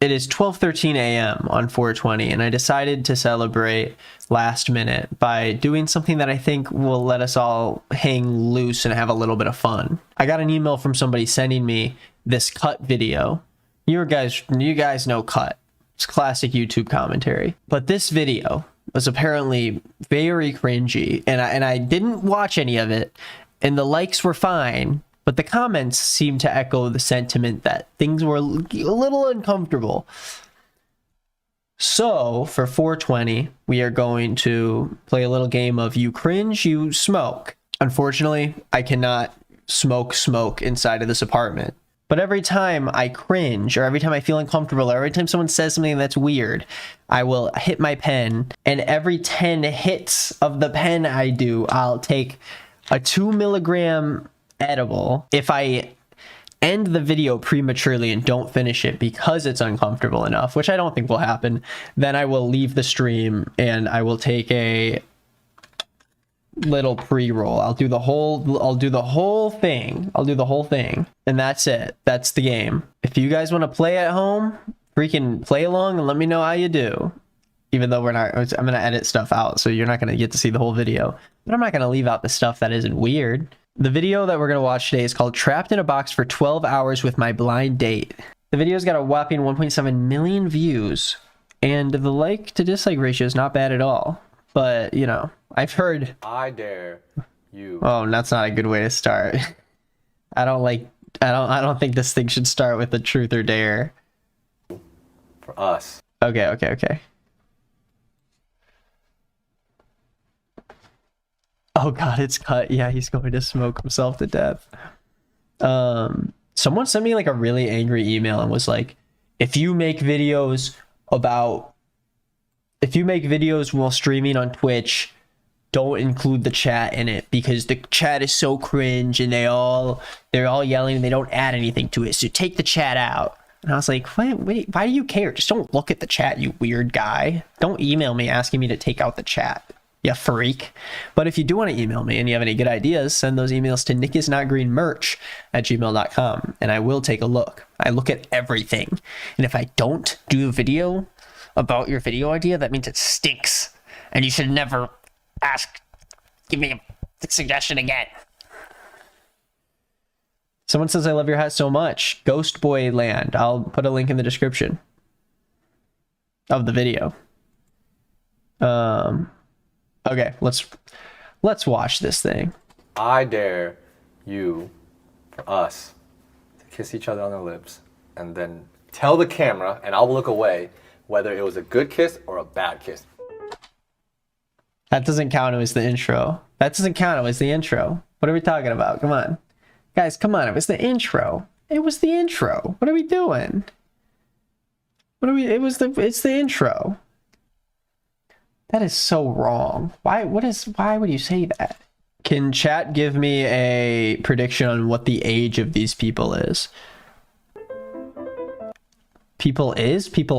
It is 12:13 a.m. on 420, and I decided to celebrate last minute by doing something that I think will let us all hang loose and have a little bit of fun. I got an email from somebody sending me this Cut video. You guys know Cut. It's classic YouTube commentary. But this video was apparently very cringy, and I didn't watch any of it, and the likes were fine. But the comments seem to echo the sentiment that things were a little uncomfortable. So, for 420, we are going to play a little game of you cringe, you smoke. Unfortunately, I cannot smoke inside of this apartment. But every time I cringe, or every time I feel uncomfortable, or every time someone says something that's weird, I will hit my pen. And every 10 hits of the pen I do, I'll take a 2 milligram edible. If I end the video prematurely and don't finish it because it's uncomfortable enough, which I don't think will happen, then I will leave the stream and I will take a little pre-roll. I'll do the whole thing, and that's it. That's the game. If you guys want to play at home, freaking play along and let me know how you do. Even though I'm gonna edit stuff out, so you're not gonna get to see the whole video, but I'm not gonna leave out the stuff that isn't weird. The video that we're going to watch today is called Trapped in a Box for 12 Hours with My Blind Date. The video's got a whopping 1.7 million views, and the like to dislike ratio is not bad at all. But, you know, I've heard... I dare you. Oh, that's not a good way to start. I don't think this thing should start with the truth or dare. For us. Okay. Oh god, it's Cut. Yeah, he's going to smoke himself to death. Someone sent me like a really angry email and was like, if you make videos while streaming on Twitch, don't include the chat in it because the chat is so cringe and they're all yelling and they don't add anything to it. So take the chat out. And I was like, wait, why do you care? Just don't look at the chat, you weird guy. Don't email me asking me to take out the chat. You freak. But if you do want to email me and you have any good ideas, send those emails to nickisnotgreenmerch@gmail.com and I will take a look. I look at everything. And if I don't do a video about your video idea, that means it stinks. And you should never give me a suggestion again. Someone says, I love your hat so much. Ghost Boy Land. I'll put a link in the description of the video. Okay, let's watch this thing. I dare you, for us, to kiss each other on the lips and then tell the camera, and I'll look away, whether it was a good kiss or a bad kiss. That doesn't count. It was the intro. That doesn't count. It was the intro. What are we talking about? Come on. Guys, come on. It was the intro. It was the intro. What are we doing? It's the intro. That is so wrong. Why would you say that? Can chat give me a prediction on what the age of these people is? People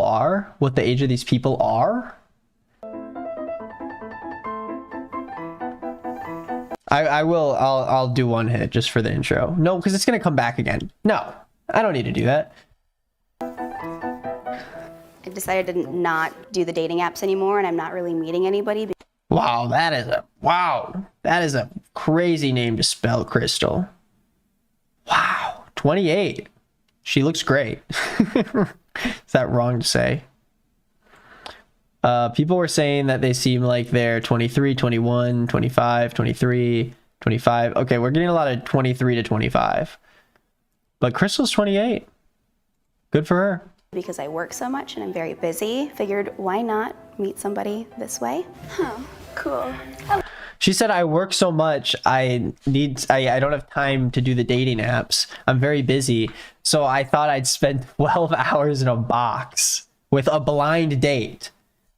are? What the age of these people are? I'll do one hit just for the intro. No, because it's gonna come back again. No, I don't need to do that. I decided to not do the dating apps anymore, and I'm not really meeting anybody. Wow, that is a crazy name to spell, Crystal. Wow, 28. She looks great. Is that wrong to say? People were saying that they seem like they're 23, 21, 25, 23, 25. Okay, we're getting a lot of 23 to 25. But Crystal's 28. Good for her. Because I work so much and I'm very busy, figured why not meet somebody this way? Huh, cool. She said, I work so much, I don't have time to do the dating apps. I'm very busy. So I thought I'd spend 12 hours in a box with a blind date.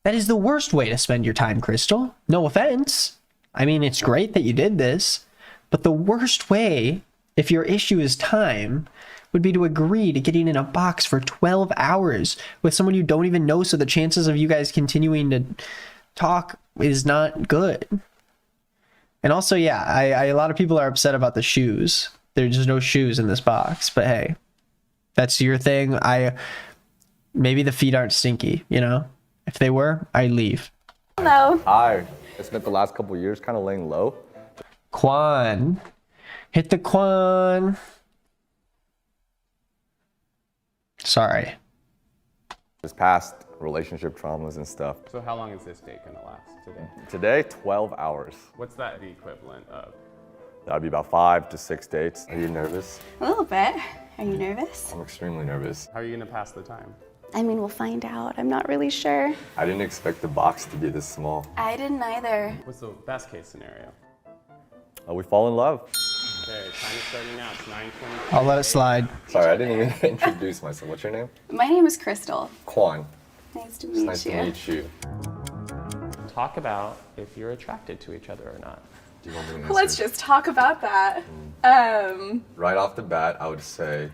That is the worst way to spend your time, Crystal. No offense. I mean, it's great that you did this, but the worst way, if your issue is time, would be to agree to getting in a box for 12 hours with someone you don't even know, so the chances of you guys continuing to talk is not good. And also, yeah, a lot of people are upset about the shoes. There's just no shoes in this box, but hey, that's your thing. maybe the feet aren't stinky, you know? If they were, I'd leave. Hello. Hi. I spent the last couple years kind of laying low. Quan. Hit the Quan. Sorry. This past relationship traumas and stuff. So how long is this date gonna last today? Today, 12 hours. What's that the equivalent of? That'd be about 5 to 6 dates. Are you nervous? A little bit. Are you nervous? I'm extremely nervous. How are you gonna pass the time? I mean, we'll find out. I'm not really sure. I didn't expect the box to be this small. I didn't either. What's the best case scenario? We fall in love. Okay, time is starting now. It's 9:20. I'll let it slide. Sorry, I didn't even introduce myself. What's your name? My name is Crystal. Quan. Nice to It's meet nice you. to meet you. Talk about if you're attracted to each other or not. Do you want me to answer? Let's just talk about that. Right off the bat, I would say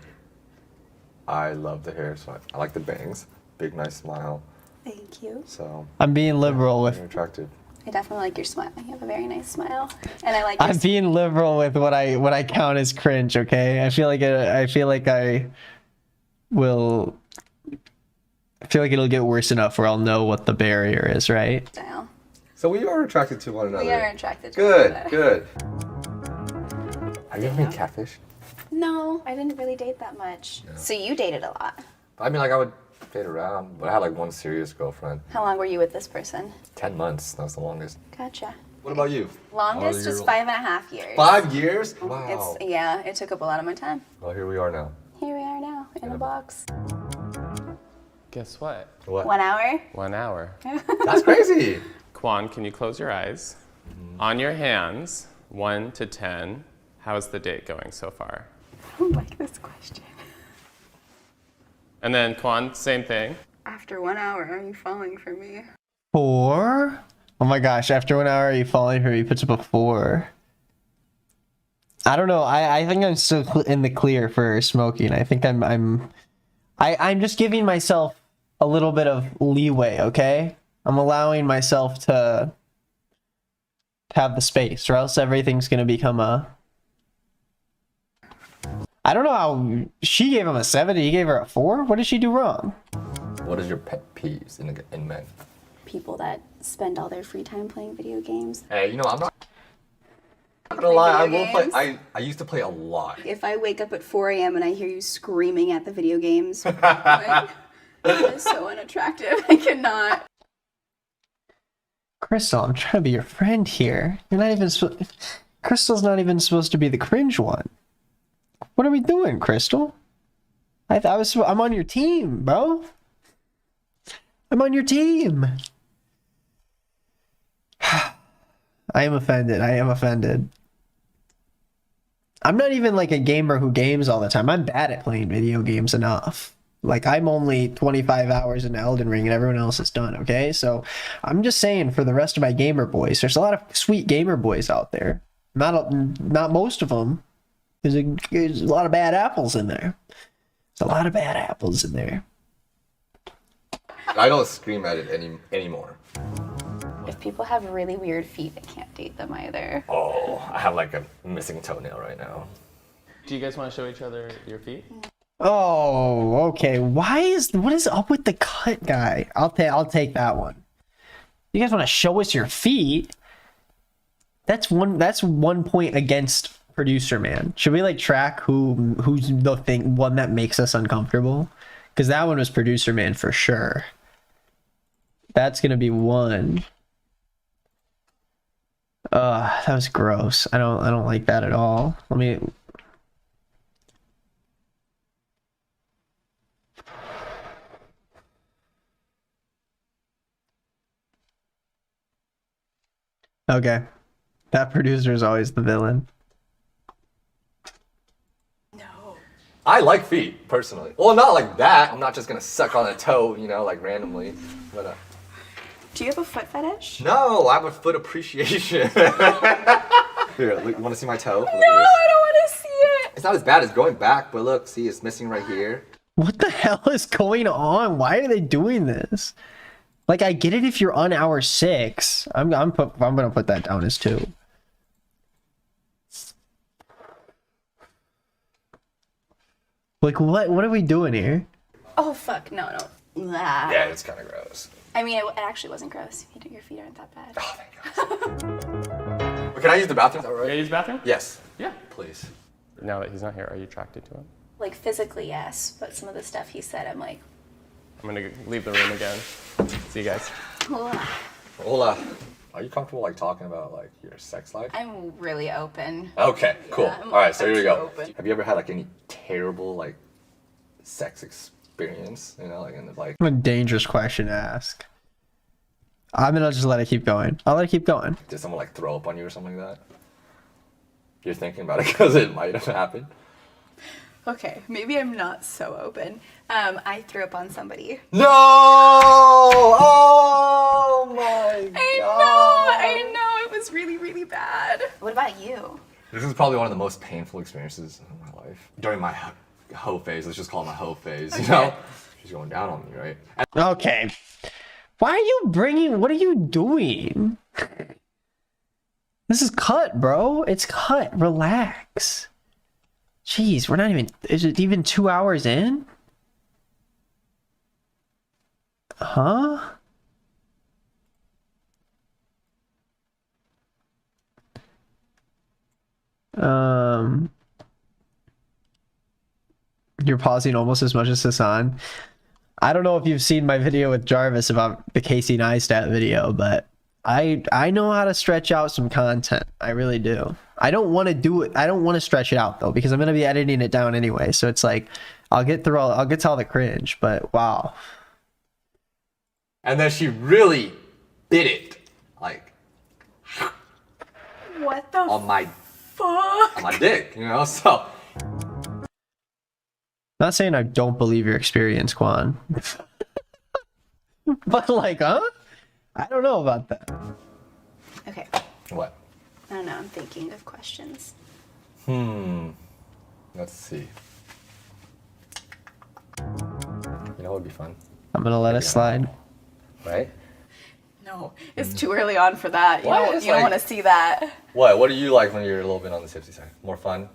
I love the hair, so I like the bangs. Big, nice smile. Thank you. So I'm being liberal you're with attractive. I definitely like your smile. You have a very nice smile, and I like your I'm being liberal with what I count as cringe, okay? I feel like it'll get worse enough where I'll know what the barrier is, right? style. So we are attracted to one another. We are attracted to one another. Good. Have you ever been catfish? No, I didn't really date that much. So you dated a lot. I mean, like I would date around, but I had like one serious girlfriend. How long were you with this person? 10 months. That was the longest. Gotcha. What about you? Longest was 5.5 years. 5 years? Wow. Yeah, it took up a lot of my time. Well, here we are now. Here we are now, in a box. Guess what? What? 1 hour. 1 hour. That's crazy. Quan, can you close your eyes? On your hands, 1 to 10, how's the date going so far? I don't like this question. And then Quan, same thing. After 1 hour, are you falling for me? 4? Oh my gosh, after 1 hour, are you falling for me? He puts up a 4. I don't know. I think I'm still in the clear for smoking. I think I'm just giving myself a little bit of leeway, okay? I'm allowing myself to have the space, or else everything's gonna become a... I don't know how... She gave him a 7, he gave her a 4? What did she do wrong? What is your pet peeves in men? People that spend all their free time playing video games. Hey, you know, I'm not gonna lie, I video will play. games? I used to play a lot. If I wake up at 4 a.m. and I hear you screaming at the video games, like, that is so unattractive. I cannot. Crystal, I'm trying to be your friend here. You're not even... Crystal's not even supposed to be the cringe one. What are we doing, Crystal? I'm on your team, bro. I'm on your team. I am offended. I am offended. I'm not even like a gamer who games all the time. I'm bad at playing video games enough. Like, I'm only 25 hours in Elden Ring and everyone else is done, okay? So I'm just saying, for the rest of my gamer boys, there's a lot of sweet gamer boys out there. Not most of them. There's a lot of bad apples in there. There's a lot of bad apples in there. I don't scream at it anymore. If people have really weird feet, I can't date them either. Oh, I have like a missing toenail right now. Do you guys want to show each other your feet? Oh, okay. What is up with the cut guy? I'll take that one. You guys want to show us your feet? That's one point against producer man. Should we like track who's the one that makes us uncomfortable? Because that one was producer man for sure. That's gonna be 1. That was gross. I don't like that at all. Let me... Okay. That producer is always the villain. I like feet, personally. Well, not like that. I'm not just gonna suck on a toe, you know, like randomly. But Do you have a foot fetish? no, I have a foot appreciation. Here, look, you want to see my toe? Look at No, this. I don't want to see it. It's not as bad as going back, but look, see, it's missing right here. What the hell is going on? Why are they doing this? Like, I get it if you're on hour 6. I'm gonna put that down as 2. Like, what are we doing here? Oh fuck, no. Nah. Yeah, it's kind of gross. I mean, it actually wasn't gross. Your feet aren't that bad. Oh, thank God. Can I use the bathroom? Is that You right? gotta use the bathroom? Yes. Yeah. Please. Now that he's not here, are you attracted to him? Like physically, yes, but some of the stuff he said, I'm like, I'm gonna leave the room again. See you guys. "Ugh." Hola. Are you comfortable like talking about like your sex life? I'm really open. Okay, cool. Yeah, All right, so here we I'm go. open. Have you ever had like any terrible like sex experience? You know, like in the like. What a dangerous question to ask. I'm gonna just let it keep going. I'll let it keep going. Did someone like throw up on you or something like that? You're thinking about it because it might have happened. Okay, maybe I'm not so open. I threw up on somebody. No! Oh my God! I know, it was really, really bad. What about you? This is probably one of the most painful experiences of my life. During my hoe phase, let's just call it my hoe phase. You know, she's going down on me, right? And Okay. Why are you bringing? What are you doing? This is cut, bro. It's cut. Relax. Jeez, we're not even. Is it even 2 hours in? Huh? You're pausing almost as much as Hassan. I don't know if you've seen my video with Jarvis about the Casey Neistat video, but I know how to stretch out some content. I really do. I don't want to do it. I don't want to stretch it out though, because I'm going to be editing it down anyway. So it's like, I'll get to all the cringe, but wow. and then she really bit it, like What the on my fuck? dick, you know. So Not saying I don't believe your experience, Quan. But like, huh? I don't know about that. Okay, what? I don't know, I'm thinking of questions. Let's see. You know what would be fun, I'm gonna let it slide. right? No, it's too early on for that. You What? don't, It's you don't like- want to see that. What? What do you like when you're a little bit on the tipsy side? More fun?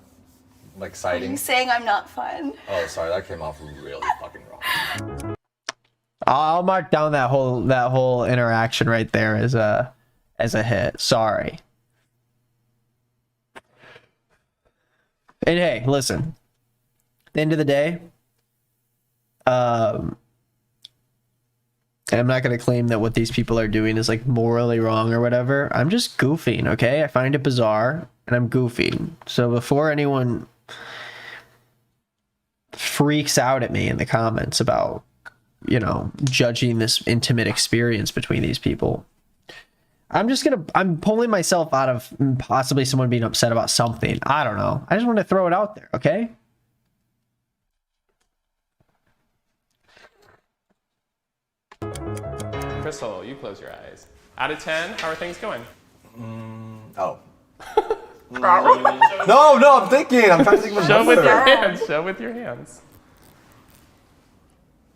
Like Are exciting? you saying I'm not fun? Oh, sorry, that came off really fucking wrong. I'll mark down that whole interaction right there as a hit. Sorry. And hey, listen. At the end of the day, and I'm not gonna claim that what these people are doing is like morally wrong or whatever. I'm just goofing, okay? I find it bizarre and I'm goofing. So before anyone freaks out at me in the comments about, you know, judging this intimate experience between these people, I'm pulling myself out of possibly someone being upset about something. I don't know. I just want to throw it out there, okay? Crystal, you close your eyes. Out of 10, how are things going? Oh. No, I'm thinking. I'm trying to think of a Show with number. your hands. Show with your hands.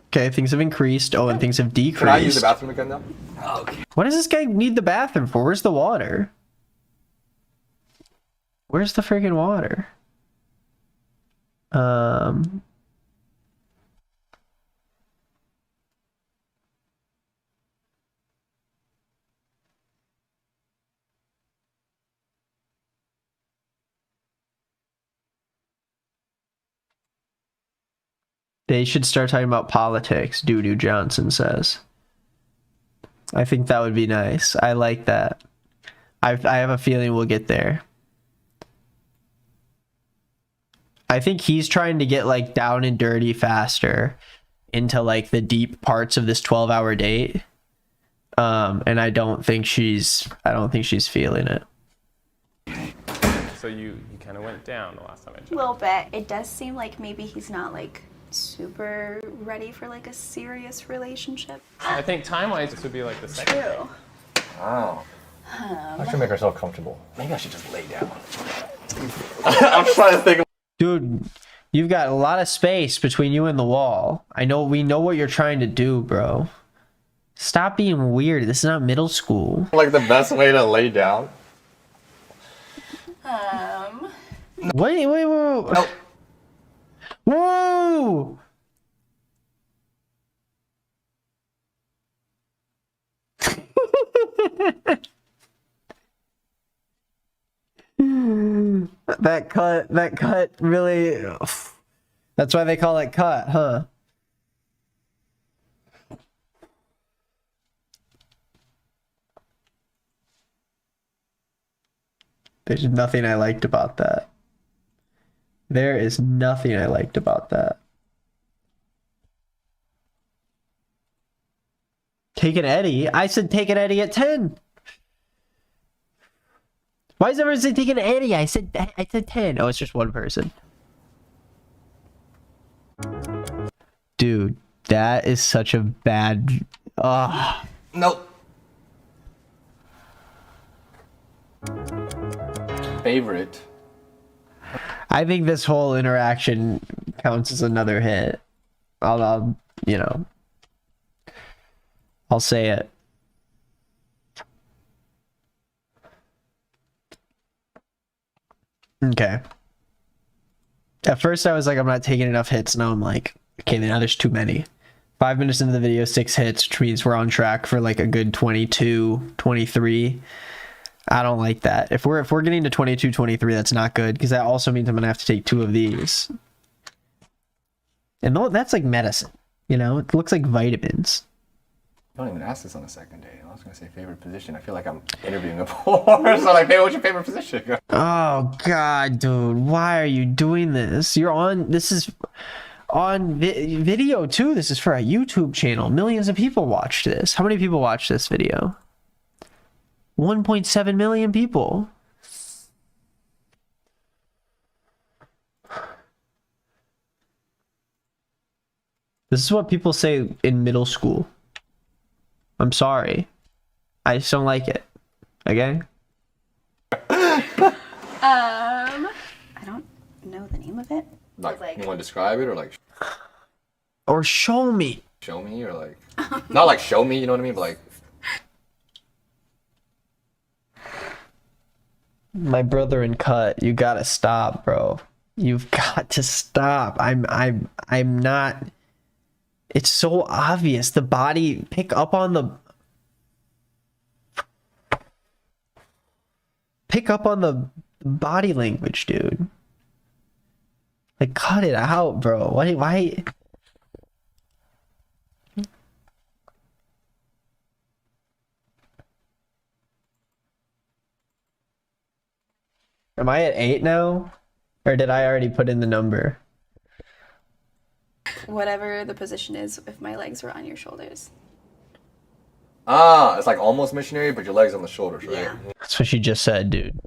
Okay, things have increased. Oh, and things have decreased. Can I use the bathroom again now? What does this guy need the bathroom for? Where's the water? Where's the friggin' water? They should start talking about politics, Doo-Doo Johnson says. I think that would be nice. I like that. I have a feeling we'll get there. I think he's trying to get like down and dirty faster into like the deep parts of this 12-hour date. And I don't think she's feeling it. So you kind of went down the last time I checked. A little bit. It does seem like maybe he's not like super ready for like a serious relationship. I think time-wise, this would be like the second. True. Oh. I should make herself comfortable. Maybe I should just lay down. I'm trying to think of. Dude, you've got a lot of space between you and the wall. We know what you're trying to do, bro. Stop being weird. This is not middle school. Like the best way to lay down. Wait. Nope. Whoa! That cut really. That's why they call it cut, huh? There's nothing I liked about that. There is nothing I liked about that. Take an Eddie? I said take an Eddie at 10. Why is everyone saying take an Eddie? I said 10. Oh, it's just one person. Dude, that is such a bad... Nope. Favorite. I think this whole interaction counts as another hit. I'll you know, I'll say it. Okay. At first I was like, I'm not taking enough hits. Now I'm like, okay, now there's too many. 5 minutes into the video, 6 hits, which means we're on track for like a good 22, 23. I don't like that. If we're getting to 22, 23, that's not good, because that also means I'm gonna have to take 2 of these. And that's like medicine, you know? It looks like vitamins. Don't even ask this on the second day. I was gonna say favorite position. I feel like I'm interviewing a porn. So like, hey, what's your favorite position? Oh god, dude, why are you doing this? This is on video too. This is for a YouTube channel. Millions of people watched this. How many people watched this video? 1.7 million people. This is what people say in middle school. I'm sorry. I just don't like it. Okay? I don't know the name of it. Like, Like- you want to describe it or like Or show me. show me or like not like show me, you know what I mean? But like My brother in cut, you gotta stop, bro. You've got to stop. I'm not. It's so obvious. The body, pick up on the body language, dude. Like, cut it out, bro. Why? Am I at 8 now? Or did I already put in the number? Whatever the position is, if my legs were on your shoulders. it's like almost missionary, but your legs on the shoulders, right? Yeah. That's what she just said, dude.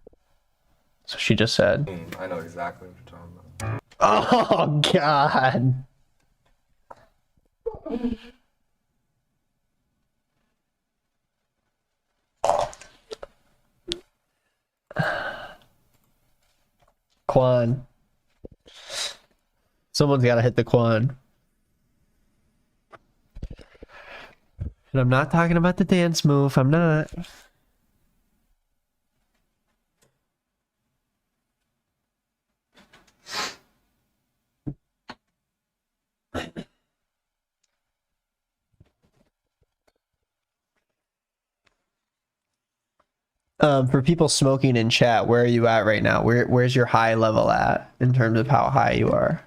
That's what she just said. I know exactly what you're talking about. Oh, God. Quan. Someone's got to hit the Quan. And I'm not talking about the dance move. I'm not. For people smoking in chat, where are you at right now? Where's your high level at in terms of how high you are?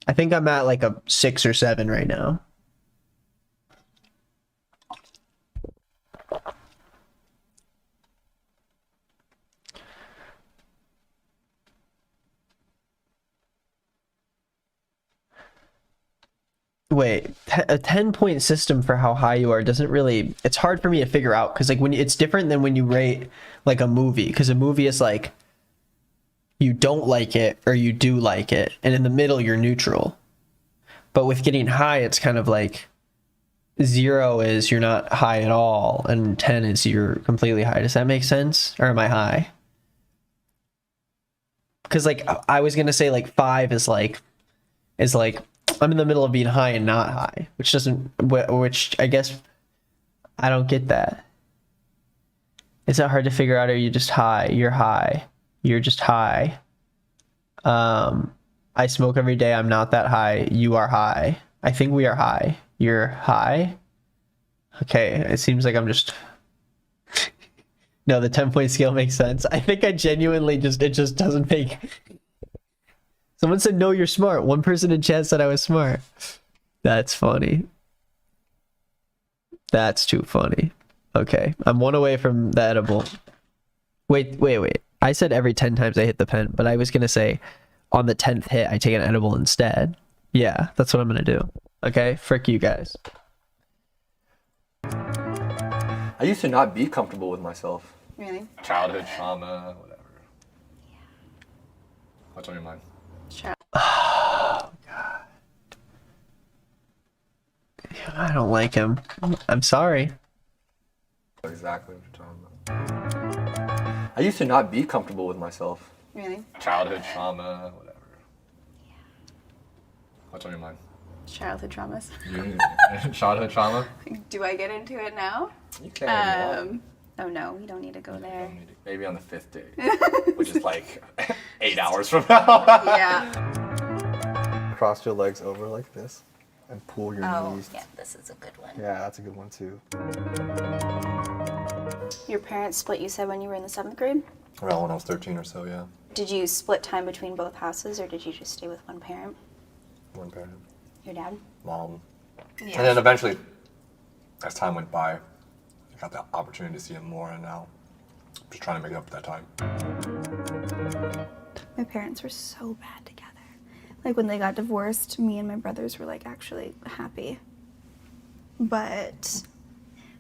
I think I'm at like a 6 or 7 right now. Wait, a 10-point system for how high you are doesn't really, it's hard for me to figure out, because like when it's different than when you rate like a movie, because a movie is like you don't like it or you do like it, and in the middle you're neutral. But with getting high, it's kind of like 0 is you're not high at all, and 10 is you're completely high. Does that make sense? Or am I high? Because like I was gonna say like 5 is like I'm in the middle of being high and not high, which I guess I don't get that. Is it hard to figure out? Are you just high? You're high. You're just high. I smoke every day. I'm not that high. You are high. I think we are high. You're high. Okay. It seems like I'm just No, the 10-point scale makes sense. I think I genuinely it just doesn't make. Someone said, no, you're smart. One person in chat said I was smart. That's funny. That's too funny. Okay, I'm one away from the edible. Wait. I said every 10 times I hit the pen, but I was going to say on the 10th hit, I take an edible instead. Yeah, that's what I'm going to do. Okay, frick you guys. I used to not be comfortable with myself. Really? Childhood trauma, whatever. What's on your mind? Oh, God. I don't like him. I'm sorry. Exactly what you're talking about. I used to not be comfortable with myself. Really? Childhood trauma, whatever. What's on your mind? Childhood traumas. Childhood trauma? Do I get into it now? You can. Oh no, we don't need to go there. Maybe on the 5th day, which is like 8 hours from now. Yeah. Cross your legs over like this and pull your knees. Yeah, this is a good one. Yeah, that's a good one too. Your parents split, you said, when you were in the 7th grade? Around when I was 13 or so, yeah. Did you split time between both houses, or did you just stay with one parent? One parent. Your dad? Mom. Yeah. And then eventually, as time went by, I got the opportunity to see him more, and now I'm just trying to make it up for that time. My parents were so bad together. Like, when they got divorced, me and my brothers were, like, actually happy. But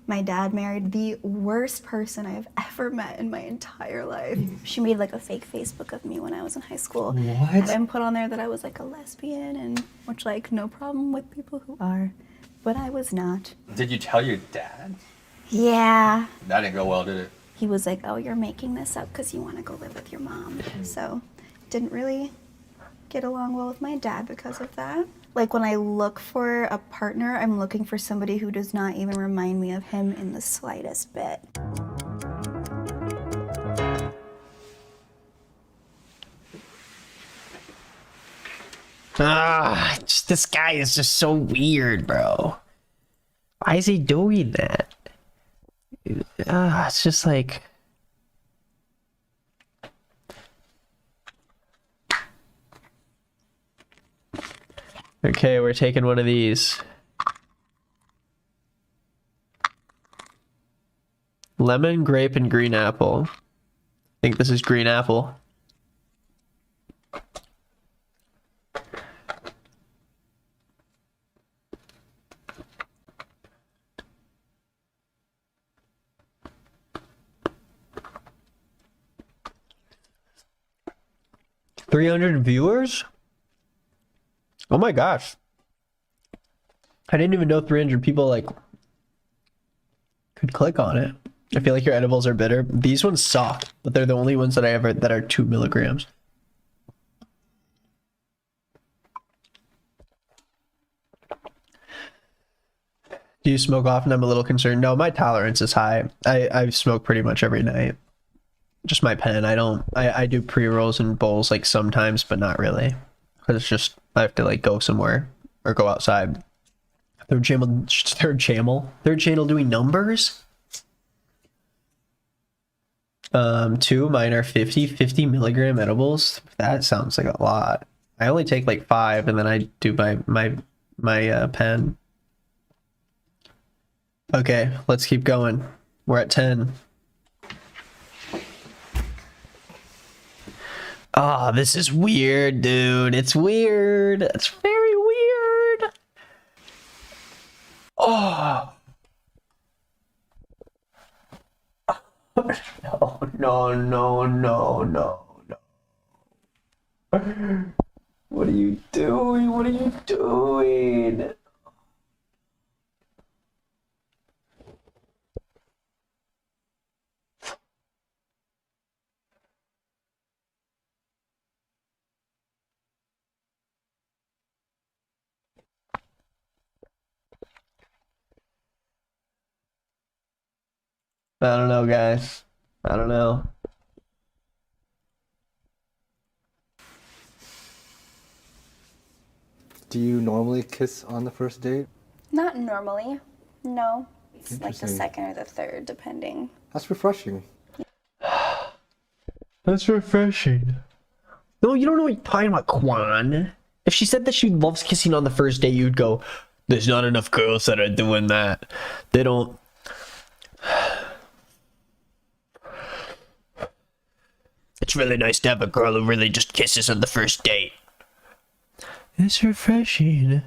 my dad married the worst person I've ever met in my entire life. She made, like, a fake Facebook of me when I was in high school. What? And then put on there that I was, like, a lesbian, and which, like, no problem with people who are. But I was not. Did you tell your dad? Yeah. That didn't go well, did it? He was like, oh, you're making this up because you want to go live with your mom. So didn't really get along well with my dad because of that. Like, when I look for a partner, I'm looking for somebody who does not even remind me of him in the slightest bit. This guy is just so weird, bro. Why is he doing that? It's just like... Okay, we're taking one of these. Lemon, grape, and green apple. I think this is green apple. $300 viewers? Oh my gosh. I didn't even know 300 people like could click on it. I feel like your edibles are bitter. These ones suck, but they're the only ones that I ever that are 2 milligrams. Do you smoke often? I'm a little concerned. No, my tolerance is high. I smoke pretty much every night. Just my pen. I do pre-rolls and bowls like sometimes, but not really. Because it's just, I have to like go somewhere or go outside. Third channel doing numbers? 2, mine are 50 milligram edibles. That sounds like a lot. I only take like 5 and then I do my pen. Okay, let's keep going. We're at 10. Oh, this is weird, dude. It's weird. It's very weird. Oh. No. What are you doing? What are you doing? I don't know, guys. I don't know. Do you normally kiss on the first date? Not normally. No. It's like the Interesting. 2nd or the 3rd, depending. That's refreshing. That's refreshing. No, you don't know what you're talking about, Quan. If she said that she loves kissing on the first date, you'd go, there's not enough girls that are doing that. They don't. It's really nice to have a girl who really just kisses on the first date. It's refreshing.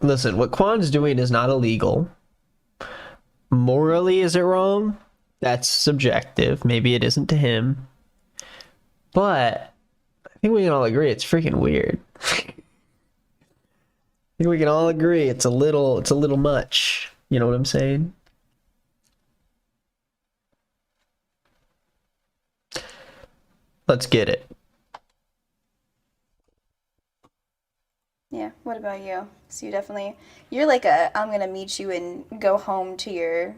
Listen, what Quan's doing is not illegal. Morally, is it wrong? That's subjective. Maybe it isn't to him. But I think we can all agree it's freaking weird. I think we can all agree it's a little much. You know what I'm saying? Let's get it. Yeah, what about you? So you're like I'm gonna meet you and go home to your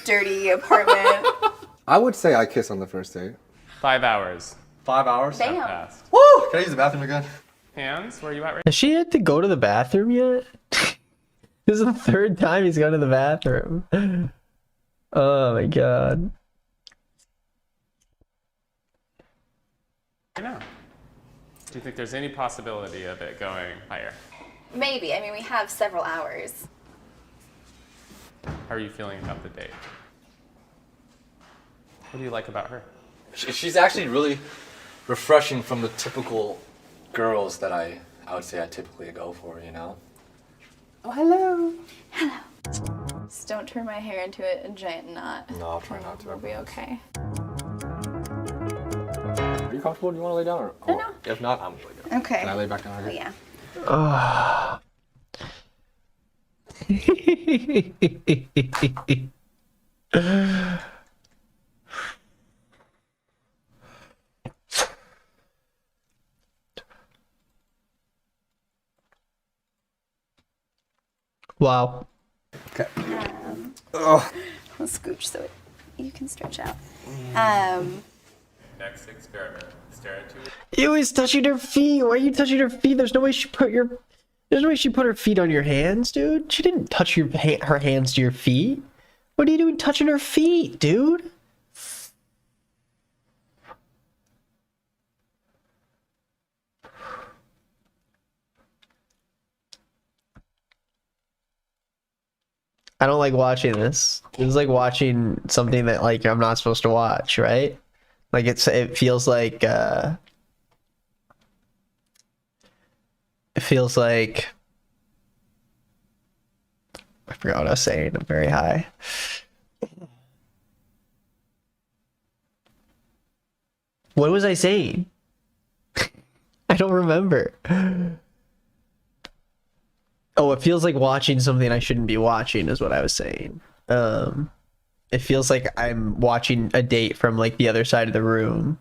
dirty apartment. I would say I kiss on the first date. 5 hours 5 hours? Damn. passed. Woo! Can I use the bathroom again? Hands, where are you at right Has she had to go to the bathroom yet? This is the third time he's gone to the bathroom. Oh my god. now? Do you think there's any possibility of it going higher? Maybe. I mean, we have several hours. How are you feeling about the date? What do you like about her? She's actually really refreshing from the typical girls that I would say I typically go for, you know? Oh, hello. Hello. Just don't turn my hair into a giant knot. No, I'll try not to. We'll be okay. Are you comfortable? Do you want to lay down? Or, No, no. If not, I'm gonna lay down. Okay. Can I lay back down Oh, again? yeah. Wow. Okay. I'll scooch so you can stretch out. Next experiment. Stare into it. You always touching her feet. Why are you touching her feet? There's no way she put her feet on your hands, dude. She didn't touch her hands to your feet. What are you doing touching her feet, dude? I don't like watching this. This is like watching something that like I'm not supposed to watch, right? Like it feels like I forgot what I was saying. I'm very high. What was I saying? I don't remember. Oh, it feels like watching something I shouldn't be watching is what I was saying. It feels like I'm watching a date from like the other side of the room.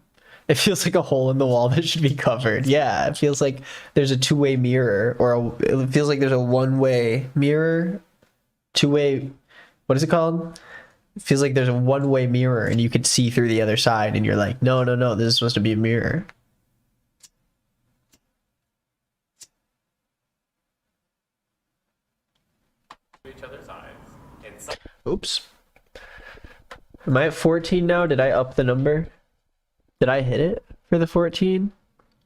It feels like a hole in the wall that should be covered. Yeah, it feels like there's a two-way mirror, or it feels like there's a one-way mirror, two-way. What is it called? It feels like there's a one-way mirror, and you can see through the other side, and you're like, no, no, no, this is supposed to be a mirror. Each other's eyes. Oops. Am I at 14 now? Did I up the number? Did I hit it for the 14?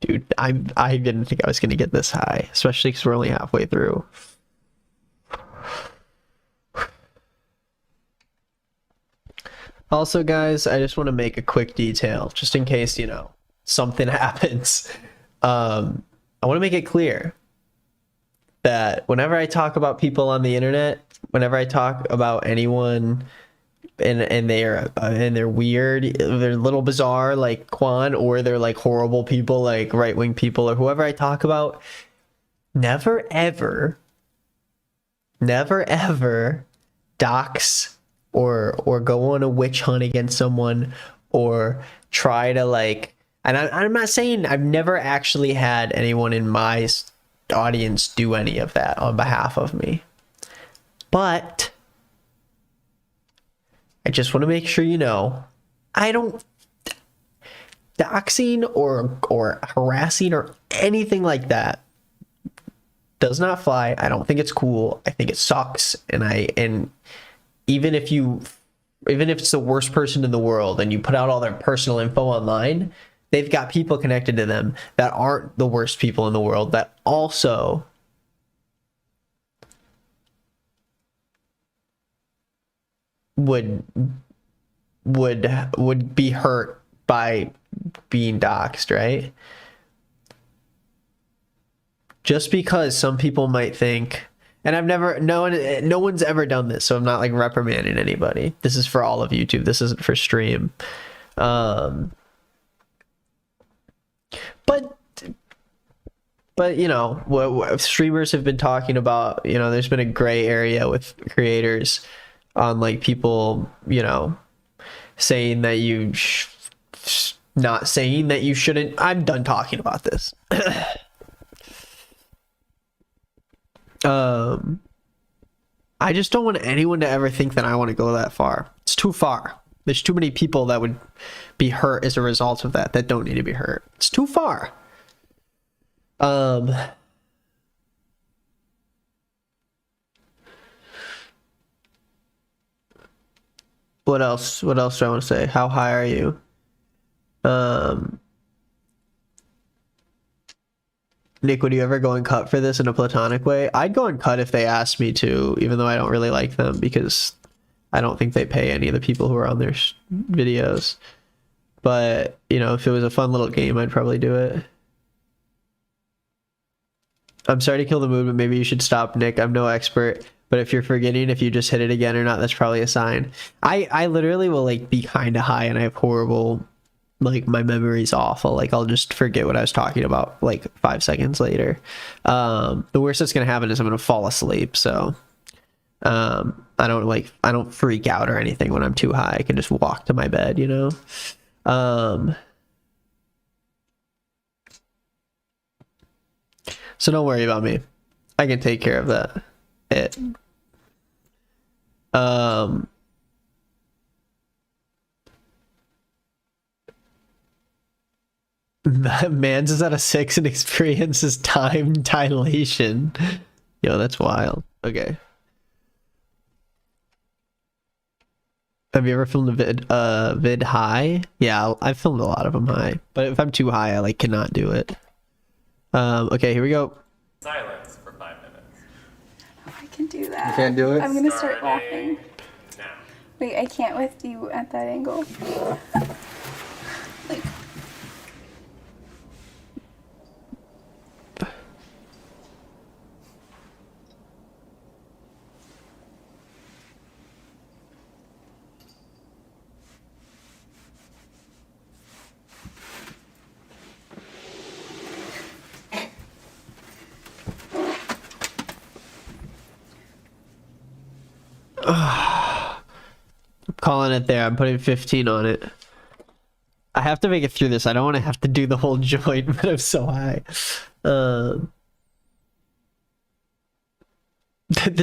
Dude, I didn't think I was going to get this high, especially because we're only halfway through. Also, guys, I just want to make a quick detail, just in case, you know, something happens. I want to make it clear that whenever I talk about people on the internet, whenever I talk about anyone and they're weird, they're a little bizarre like Quan, or they're like horrible people like right-wing people or whoever I talk about, never ever dox or go on a witch hunt against someone or try to like, and I'm not saying I've never actually had anyone in my audience do any of that on behalf of me, but I just want to make sure you know, I don't doxing or harassing or anything like that does not fly. I don't think it's cool. I think it sucks. And even if you even if it's the worst person in the world and you put out all their personal info online, they've got people connected to them that aren't the worst people in the world that also would be hurt by being doxxed, right? Just because some people might think, and no one's ever done this, so I'm not like reprimanding anybody. This is for all of YouTube. This isn't for stream. But you know, what streamers have been talking about, you know, there's been a gray area with creators on like people, you know, saying that not saying that you shouldn't. I'm done talking about this. I just don't want anyone to ever think that I want to go that far. It's too far. There's too many people that would be hurt as a result of that don't need to be hurt. It's too far. What else? What else do I want to say? How high are you? Nick, would you ever go and cut for this in a platonic way? I'd go and cut if they asked me to, even though I don't really like them because I don't think they pay any of the people who are on their videos. But, you know, if it was a fun little game, I'd probably do it. I'm sorry to kill the mood, but maybe you should stop, Nick. I'm no expert. But if you're forgetting if you just hit it again or not, that's probably a sign. I literally will like be kind of high and I have horrible, like my memory's awful. Like I'll just forget what I was talking about like 5 seconds later. The worst that's gonna happen is I'm gonna fall asleep. So I don't freak out or anything when I'm too high. I can just walk to my bed, you know. So don't worry about me. I can take care of that. Mans is at a 6 and experiences time dilation. Yo, that's wild. Okay. Have you ever filmed a vid high? Yeah, I've filmed a lot of them high. But if I'm too high, I like cannot do it. Okay, here we go. Silence for 5 minutes. I can do that. You can't do it? I'm gonna start laughing. Now. Wait, I can't with you at that angle. Like. I'm calling it there. I'm putting 15 on it. I have to make it through this. I don't want to have to do the whole joint, but I'm so high. The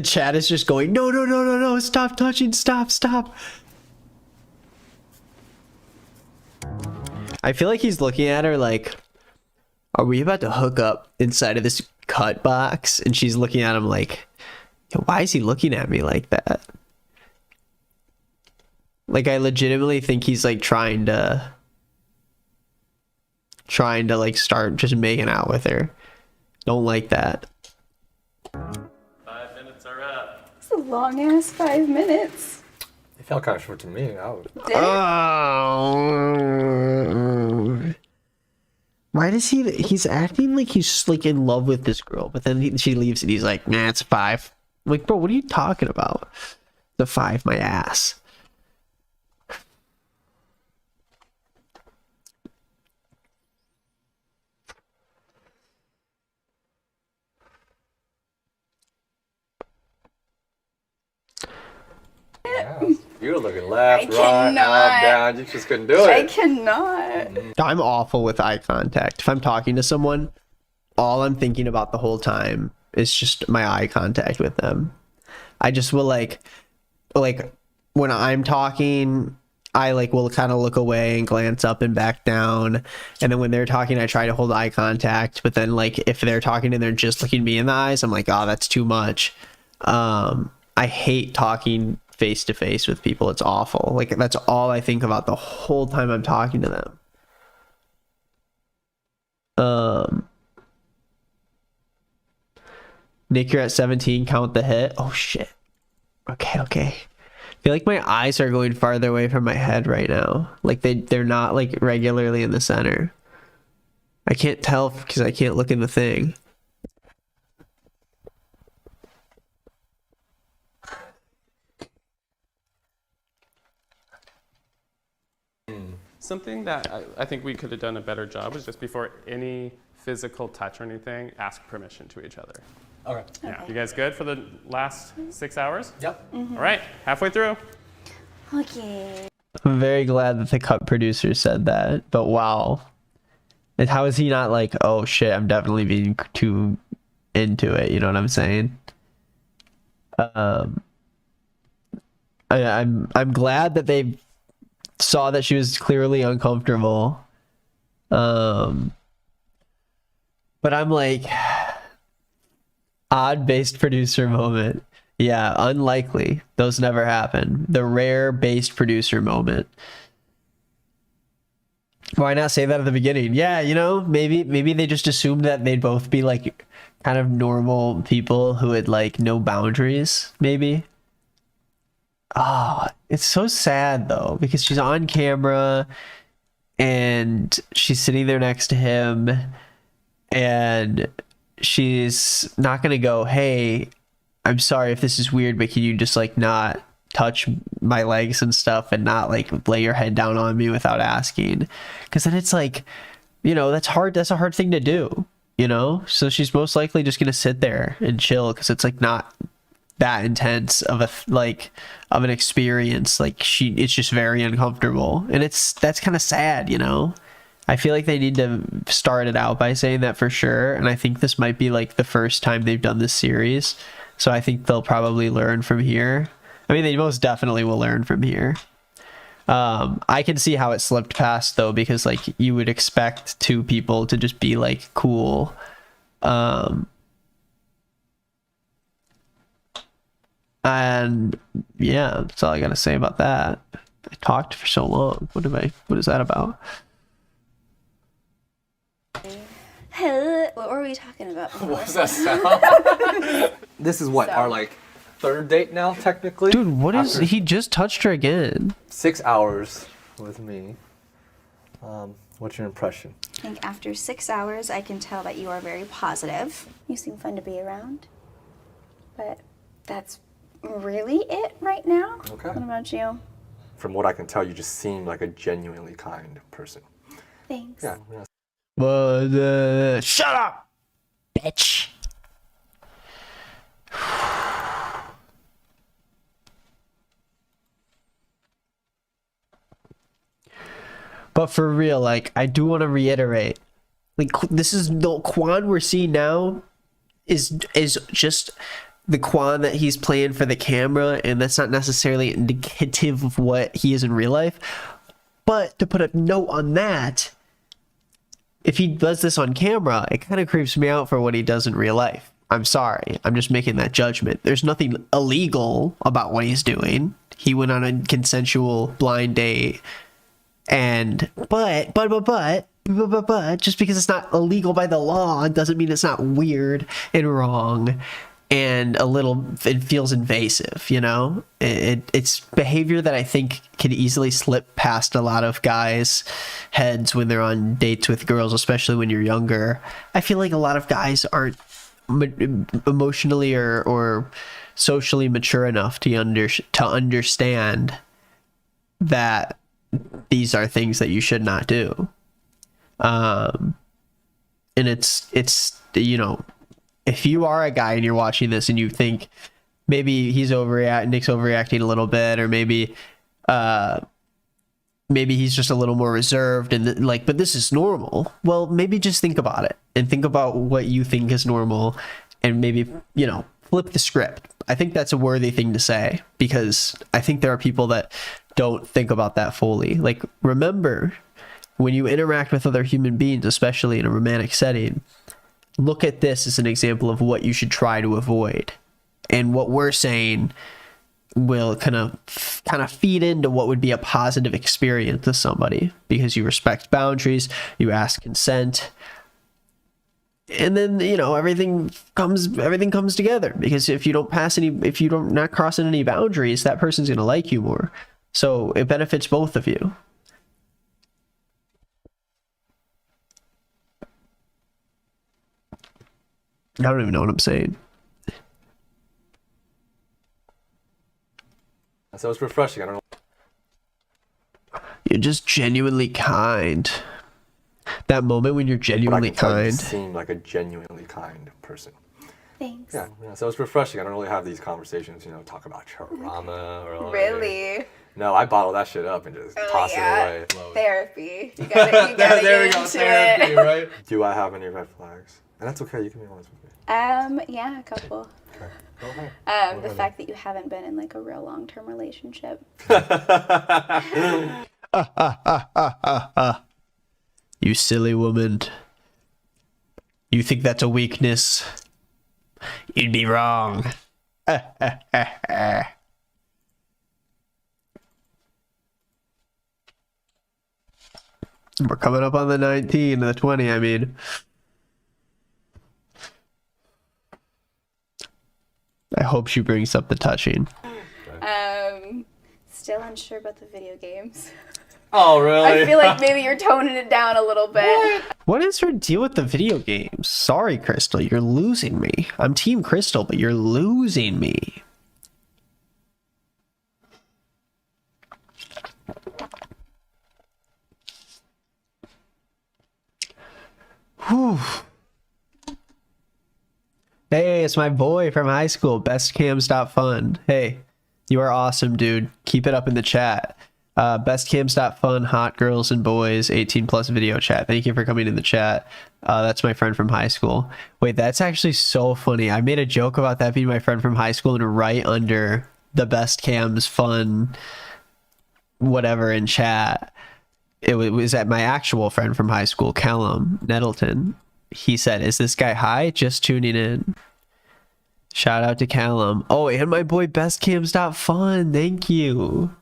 chat is just going, no, no, no, no, no, stop touching, stop, stop. I feel like he's looking at her like, are we about to hook up inside of this cut box? And she's looking at him like, why is he looking at me like that? Like, I legitimately think he's like trying to like start just making out with her. Don't like that. 5 minutes are up. It's a long ass 5 minutes. It felt kind of short to me. Did it? Oh. Why does he's acting like he's like in love with this girl, but then she leaves and he's like, nah, it's 5. I'm like, bro, what are you talking about? The 5, my ass. Yeah. You were looking left, I right, cannot. up, down. You just couldn't do I it. cannot. I'm awful with eye contact. If I'm talking to someone, all I'm thinking about the whole time is just my eye contact with them. I just will like when I'm talking, I like will kind of look away and glance up and back down. And then when they're talking, I try to hold eye contact. But then like if they're talking and they're just looking me in the eyes, I'm like, oh, that's too much. I hate talking face to face with people. It's awful. Like, that's all I think about the whole time I'm talking to them. Nick, you're at 17. Count the hit. Oh shit. Okay. I feel like my eyes are going farther away from my head right now. Like they're not like regularly in the center. I can't tell because I can't look in the thing. Something that I think we could have done a better job is just before any physical touch or anything, ask permission to each other. Okay. Yeah. You guys good for the last 6 hours? Yep. All right, halfway through. Okay. I'm very glad that the cut producer said that, but wow. And how is he not like, oh shit, I'm definitely being too into it, you know what I'm saying? I'm glad that they saw that she was clearly uncomfortable. But I'm like, odd based producer moment. Yeah, unlikely. Those never happen. The rare based producer moment. Why not say that at the beginning? Yeah, you know, maybe they just assumed that they'd both be like kind of normal people who had like no boundaries, maybe. Oh, it's so sad though, because she's on camera and she's sitting there next to him and she's not gonna go, hey, I'm sorry if this is weird, but can you just like not touch my legs and stuff and not like lay your head down on me without asking? Because then it's like, you know, that's hard. That's a hard thing to do, you know? So she's most likely just gonna sit there and chill because it's like not that intense of an experience. Like it's just very uncomfortable, and that's kind of sad, you know? I feel like they need to start it out by saying that for sure, and I think this might be like the first time they've done this series, so I think they'll probably learn from here. I mean, they most definitely will learn from here. I can see how it slipped past though, because like you would expect two people to just be like cool. And yeah, that's all I gotta say about that. I talked for so long. What is that about? What were we talking about? What was that sound? This is what, our like third date now, technically? Dude, what is After he just touched her again? 6 hours with me. What's your impression? I think after 6 hours, I can tell that you are very positive. You seem fun to be around. But that's really it right now. Okay. What about you? From what I can tell, you just seem like a genuinely kind person. Thanks. Yeah. But shut up, bitch. But for real, like, I do want to reiterate, like, this is the Quan we're seeing now is just the Quan that he's playing for the camera, and that's not necessarily indicative of what he is in real life. But to put a note on that, if he does this on camera, it kind of creeps me out for what he does in real life. I'm sorry. I'm just making that judgment. There's nothing illegal about what he's doing. He went on a consensual blind date. And but just because it's not illegal by the law doesn't mean it's not weird and wrong and it feels invasive, you know? It's behavior that I think can easily slip past a lot of guys' heads when they're on dates with girls, especially when you're younger. I feel like a lot of guys aren't emotionally or socially mature enough to understand that these are things that you should not do. And it's you know, if you are a guy and you're watching this and you think maybe Nick's overreacting a little bit, or maybe he's just a little more reserved and but this is normal. Well, maybe just think about it and think about what you think is normal, and maybe, you know, flip the script. I think that's a worthy thing to say, because I think there are people that don't think about that fully. Like, remember, when you interact with other human beings, especially in a romantic setting, look at this as an example of what you should try to avoid. And what we're saying will kind of feed into what would be a positive experience to somebody, because you respect boundaries, you ask consent, and then, you know, everything comes together. Because if you don't not crossing any boundaries, that person's gonna like you more. So it benefits both of you. I don't even know what I'm saying. So it's refreshing. I don't know. You're just genuinely kind. That moment when you're genuinely But I can tell you kind. seem like a genuinely kind person. Thanks. Yeah, so it's refreshing. I don't really have these conversations, you know, talk about trauma or like, Really? No, I bottle that shit up and just toss it away. Therapy. You gotta There we get go, into therapy, it. right? Do I have any red flags? And that's okay, you can be honest with me. Yeah, a couple. Okay. Go ahead. The fact that you haven't been in like a real long-term relationship. You silly woman. You think that's a weakness? You'd be wrong. We're coming up on the 19, the 20, I mean. I hope she brings up the touching. Still unsure about the video games. Oh, really? I feel like maybe you're toning it down a little bit. What is her deal with the video games? Sorry, Crystal, you're losing me. I'm Team Crystal, but you're losing me. Whew. Hey, it's my boy from high school, bestcams.fun. Hey, you are awesome, dude. Keep it up in the chat. Bestcams.fun, hot girls and boys, 18 plus video chat. Thank you for coming in the chat. That's my friend from high school. Wait, that's actually so funny. I made a joke about that being my friend from high school, and right under the best cams fun whatever in chat, it was at my actual friend from high school, Callum Nettleton. He said, "Is this guy high? Just tuning in." Shout out to Callum. Oh, and my boy bestcams.fun. Thank you.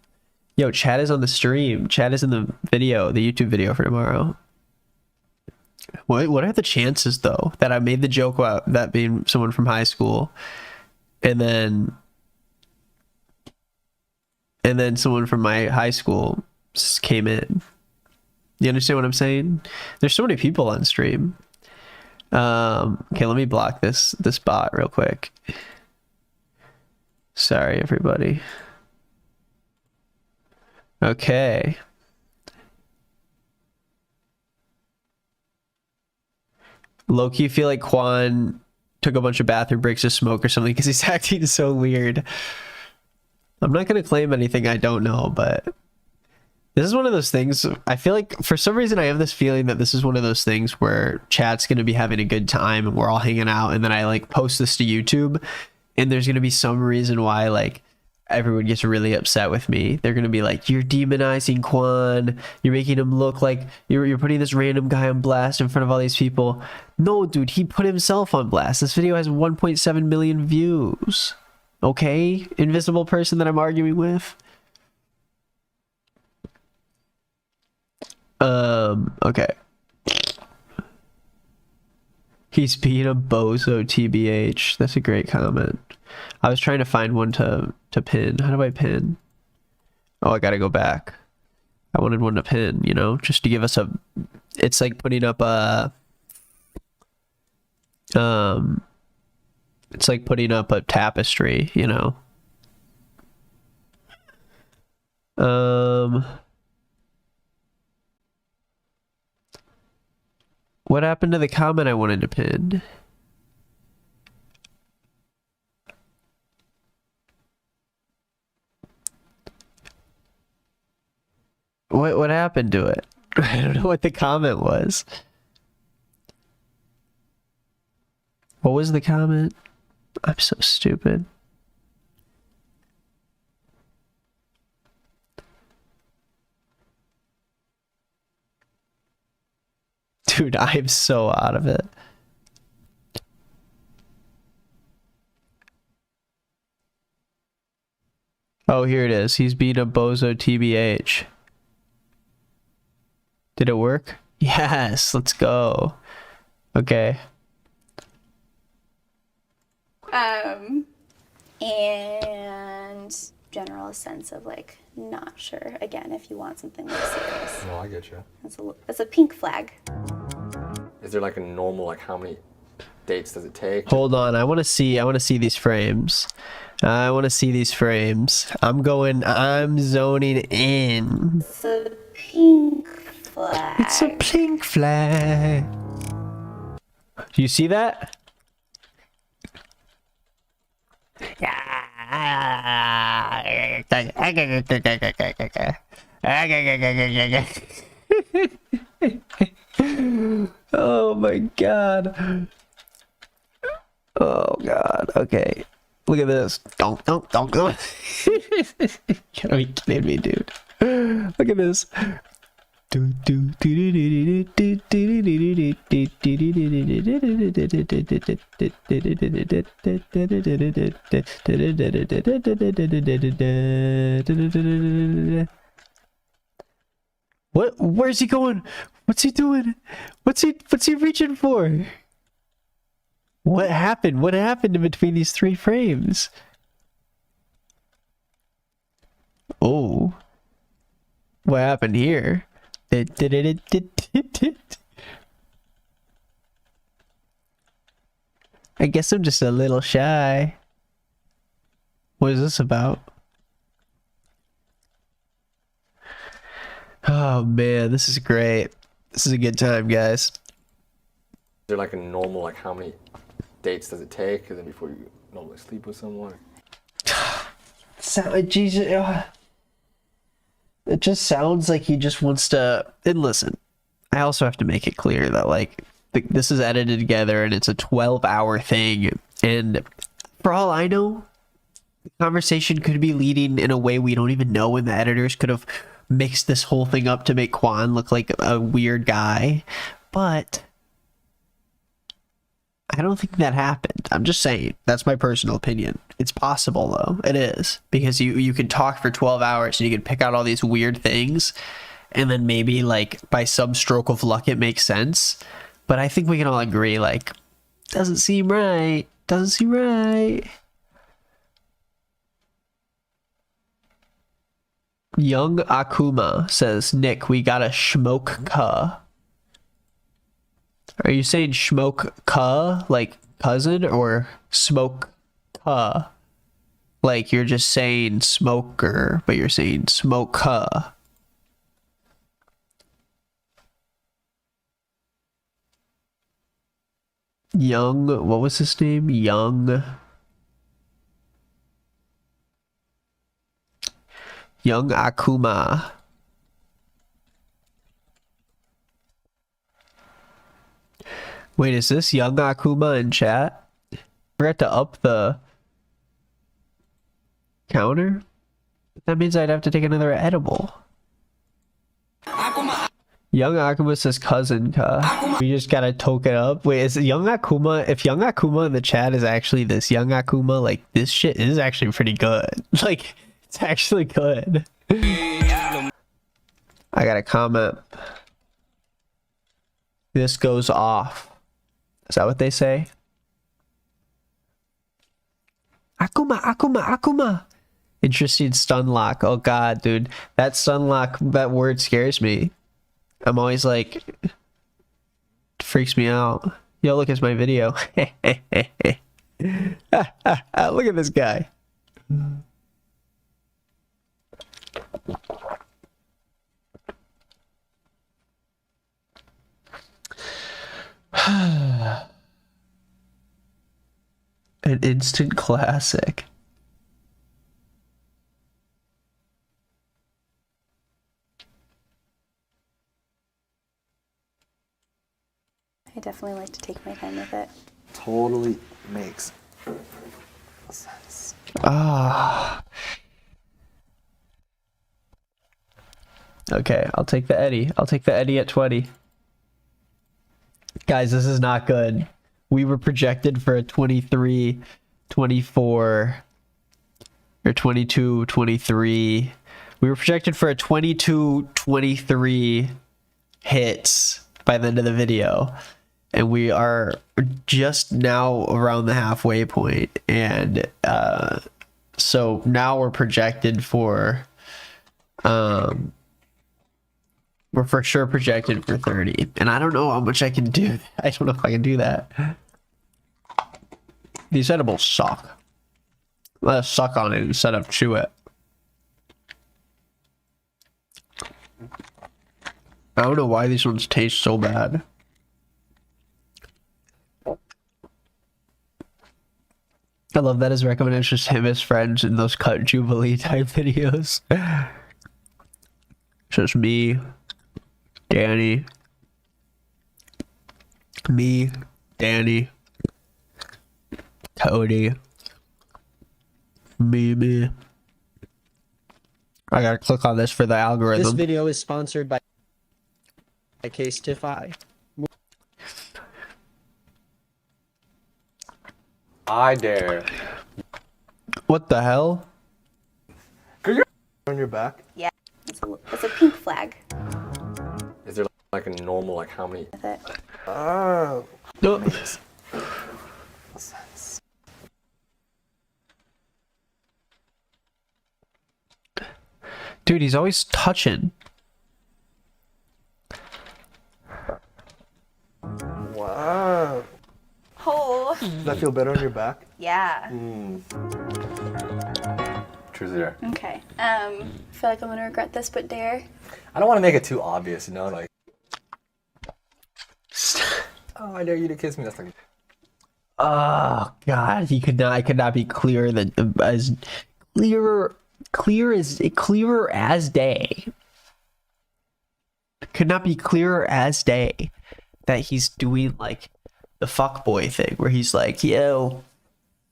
Yo, chat is on the stream. Chat is in the video, the YouTube video for tomorrow. What are the chances, though, that I made the joke about that being someone from high school, and then someone from my high school came in? You understand what I'm saying? There's so many people on stream. Okay, let me block this bot real quick. Sorry, everybody. Okay. Low-key feel like Quan took a bunch of bathroom breaks to smoke or something because he's acting so weird. I'm not going to claim anything I don't know, but this is one of those things. I feel like for some reason I have this feeling that this is one of those things where chat's going to be having a good time and we're all hanging out, and then I like post this to YouTube and there's going to be some reason why like everyone gets really upset with me. They're going to be like, "You're demonizing Quan. You're making him look like you're putting this random guy on blast in front of all these people." No, dude, he put himself on blast. This video has 1.7 million views. Okay, invisible person that I'm arguing with. Okay. He's being a bozo, TBH. That's a great comment. I was trying to find one to pin. How do I pin? Oh, I gotta go back. I wanted one to pin, you know, just to give us a... It's like putting up a... It's like putting up a tapestry, you know. What happened to the comment I wanted to pin? What happened to it? I don't know what the comment was. What was the comment? I'm so stupid. Dude, I am so out of it. Oh, here it is. He's being a bozo TBH. Did it work? Yes, let's go. Okay. And general sense of like not sure. Again, if you want something like serious. No, I get you. That's a pink flag. Is there like a normal, like how many dates does it take? Hold on, I want to see these frames. I want to see these frames. I'm zoning in. It's a pink flag. It's a pink flag. Do you see that? Oh my god. Oh god. Okay. Look at this. Don't. Gotta be kidding me, dude. Look at this. What? Where's he going? What's he doing? What's he reaching for? What happened? What happened in between these three frames? Oh. What happened here? I guess I'm just a little shy. What is this about? Oh man, this is great. This is a good time, guys. Is there like a normal, like how many dates does it take? And then before you normally sleep with someone? Jesus. It just sounds like he just wants to. And listen, I also have to make it clear that like this is edited together and it's a 12-hour thing. And for all I know, the conversation could be leading in a way we don't even know, and the editors could have mixed this whole thing up to make Quan look like a weird guy. But I don't think that happened. I'm just saying. That's my personal opinion. It's possible, though. It is. Because you can talk for 12 hours and you can pick out all these weird things. And then maybe, like, by some stroke of luck, it makes sense. But I think we can all agree, like, doesn't seem right. Doesn't seem right. Young Akuma says, Nick, we got a schmoke ka. Are you saying schmoke ka, like cousin, or smoke ka? Like you're just saying smoker, but you're saying smoke ka. Young, what was his name? Young Akuma. Wait, is this Young Akuma in chat? Forgot to up the counter? That means I'd have to take another edible. Akuma. Young Akuma says cousin ka. We just gotta toke it up. Wait, is it Young Akuma? If Young Akuma in the chat is actually this Young Akuma, like this shit is actually pretty good. Like, it's actually good. I got a comment. This goes off. Is that what they say? Akuma, Akuma, Akuma. Interesting stun lock. Oh god, dude. That stun lock, that word scares me. I'm always like, it freaks me out. Yo, look, it's my video. Look at this guy. An instant classic. I definitely like to take my time with it. Totally makes sense. Ah. Okay, I'll take the Eddie. I'll take the Eddie at 20. Guys, this is not good. We were projected for a 23, 24, or 22, 23. We were projected for a 22, 23 hits by the end of the video. And we are just now around the halfway point. And so now we're projected for, we're for sure projected for 30. And I don't know how much I can do. I don't know if I can do that. These edibles suck. Let us suck on it instead of chew it. I don't know why these ones taste so bad. I love that his recommendation is just him as friends in those cut Jubilee type videos. Just me, Danny, Cody, me. I gotta click on this for the algorithm. This video is sponsored by Case-Tify. I dare. What the hell? Could you on your back? Yeah, it's a pink flag. Is there like a normal, like how many? With it. Oh. No. Dude, he's always touching. Wow. Oh. Does that feel better on your back? Yeah. Truth or dare? Okay. I feel like I'm gonna regret this, but dare. I don't want to make it too obvious, you know, like. Oh, I dare you to kiss me. That's like. Oh God, he could not. I could not be clearer than as clearer as day. Could not be clearer as day that he's doing like the fuckboy thing where he's like, yo,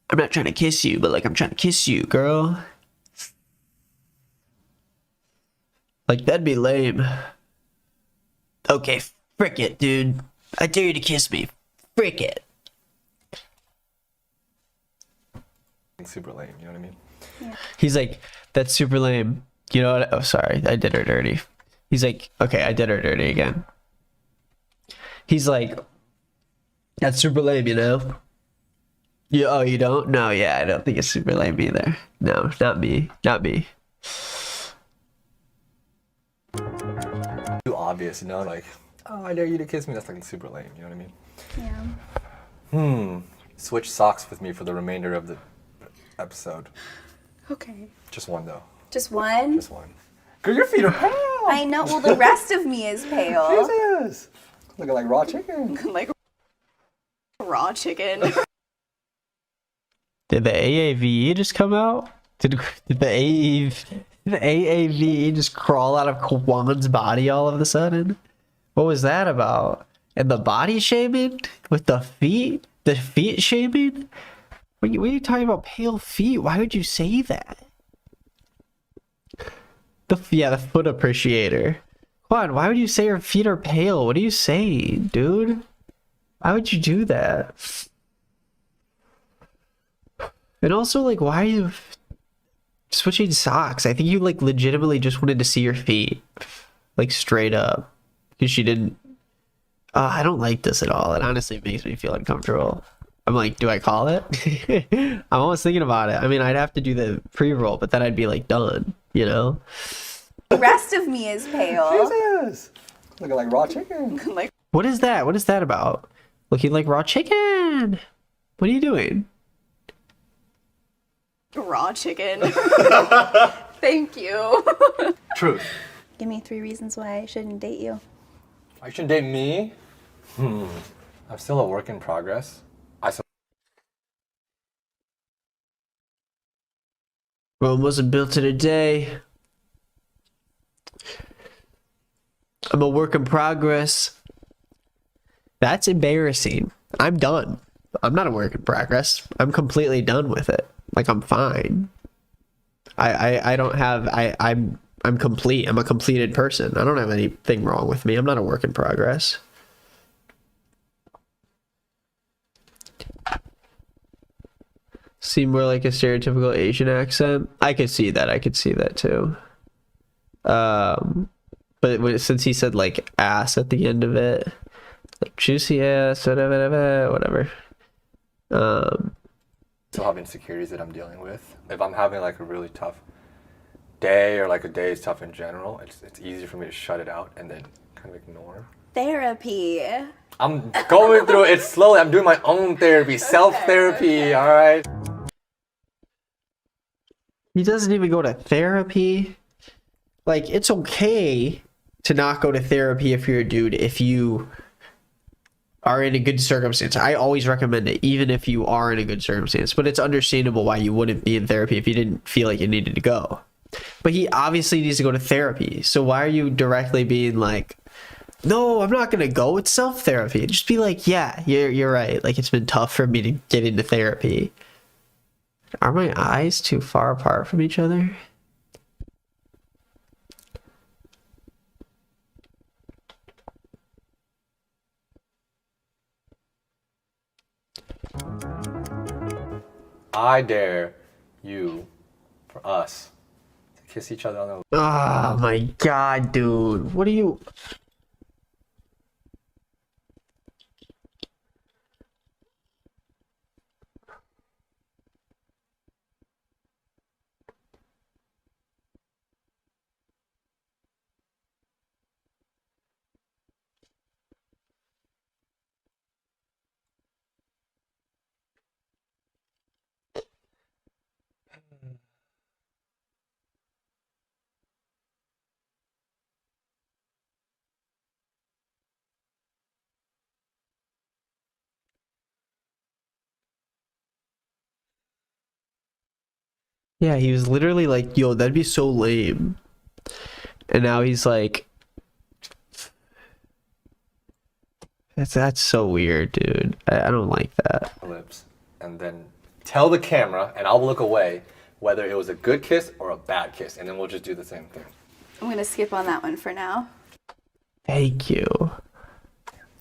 I'm not trying to kiss you, but like I'm trying to kiss you, girl. Like that'd be lame. Okay, frick it, dude. I dare you to kiss me. Frick it. Super lame, you know what I mean? Yeah. He's like, that's super lame. You know what? Oh, sorry. I did her dirty. He's like, okay, I did her dirty again. He's like, that's super lame, you know? You, oh, you don't? No, yeah, I don't think it's super lame either. No, not me. Not me. Too obvious, you know, like. Oh, I dare you to kiss me. That's like super lame, you know what I mean? Yeah. Switch socks with me for the remainder of the episode. Okay. Just one though. Just one? Just one. Girl, your feet are pale. I know. Well, the rest of me is pale. Jesus. Looking like raw chicken. Like raw chicken. Did the AAVE just come out? Did the AAVE just crawl out of Kwan's body all of a sudden? What was that about? And the body shaming? With the feet? The feet shaming? What are you talking about pale feet? Why would you say that? The foot appreciator. Quan, why would you say her feet are pale? What are you saying, dude? Why would you do that? And also, like, why are you switching socks? I think you, like, legitimately just wanted to see your feet. Like, straight up. Because she didn't... I don't like this at all. It honestly makes me feel uncomfortable. I'm like, do I call it? I'm almost thinking about it. I mean, I'd have to do the pre-roll, but then I'd be, like, done, you know? The rest of me is pale. Jesus. Looking like raw chicken. Like What is that? What is that about? Looking like raw chicken. What are you doing? raw chicken. Thank you. Truth. Give me 3 reasons why I shouldn't date you. You shouldn't date me? I'm still a work in progress. Rome wasn't built in a day. I'm a work in progress. That's embarrassing. I'm done. I'm not a work in progress. I'm completely done with it. Like, I'm fine. I don't have... I'm complete. I'm a completed person. I don't have anything wrong with me. I'm not a work in progress. seem more like a stereotypical Asian accent. I could see that. I could see that too. Since he said like ass at the end of it, like juicy ass, whatever. Still have insecurities that I'm dealing with. If I'm having like a really tough day or like a day is tough in general, it's easier for me to shut it out and then kind of ignore. Therapy. I'm going through it slowly. I'm doing my own therapy, self-therapy, all right? He doesn't even go to therapy. Like, it's okay to not go to therapy if you're a dude, if you are in a good circumstance. I always recommend it, even if you are in a good circumstance. But it's understandable why you wouldn't be in therapy if you didn't feel like you needed to go. But he obviously needs to go to therapy. So why are you directly being like, no, I'm not going to go. It's self-therapy. Just be like, yeah, you're right. Like, it's been tough for me to get into therapy. Are my eyes too far apart from each other? I dare you, for us, to kiss each other on the... Oh my god, dude. What are you... Yeah, he was literally like, yo, that'd be so lame. And now he's like... That's so weird, dude. I don't like that. lips, and then tell the camera, and I'll look away, whether it was a good kiss or a bad kiss, and then we'll just do the same thing. I'm gonna skip on that one for now. Thank you.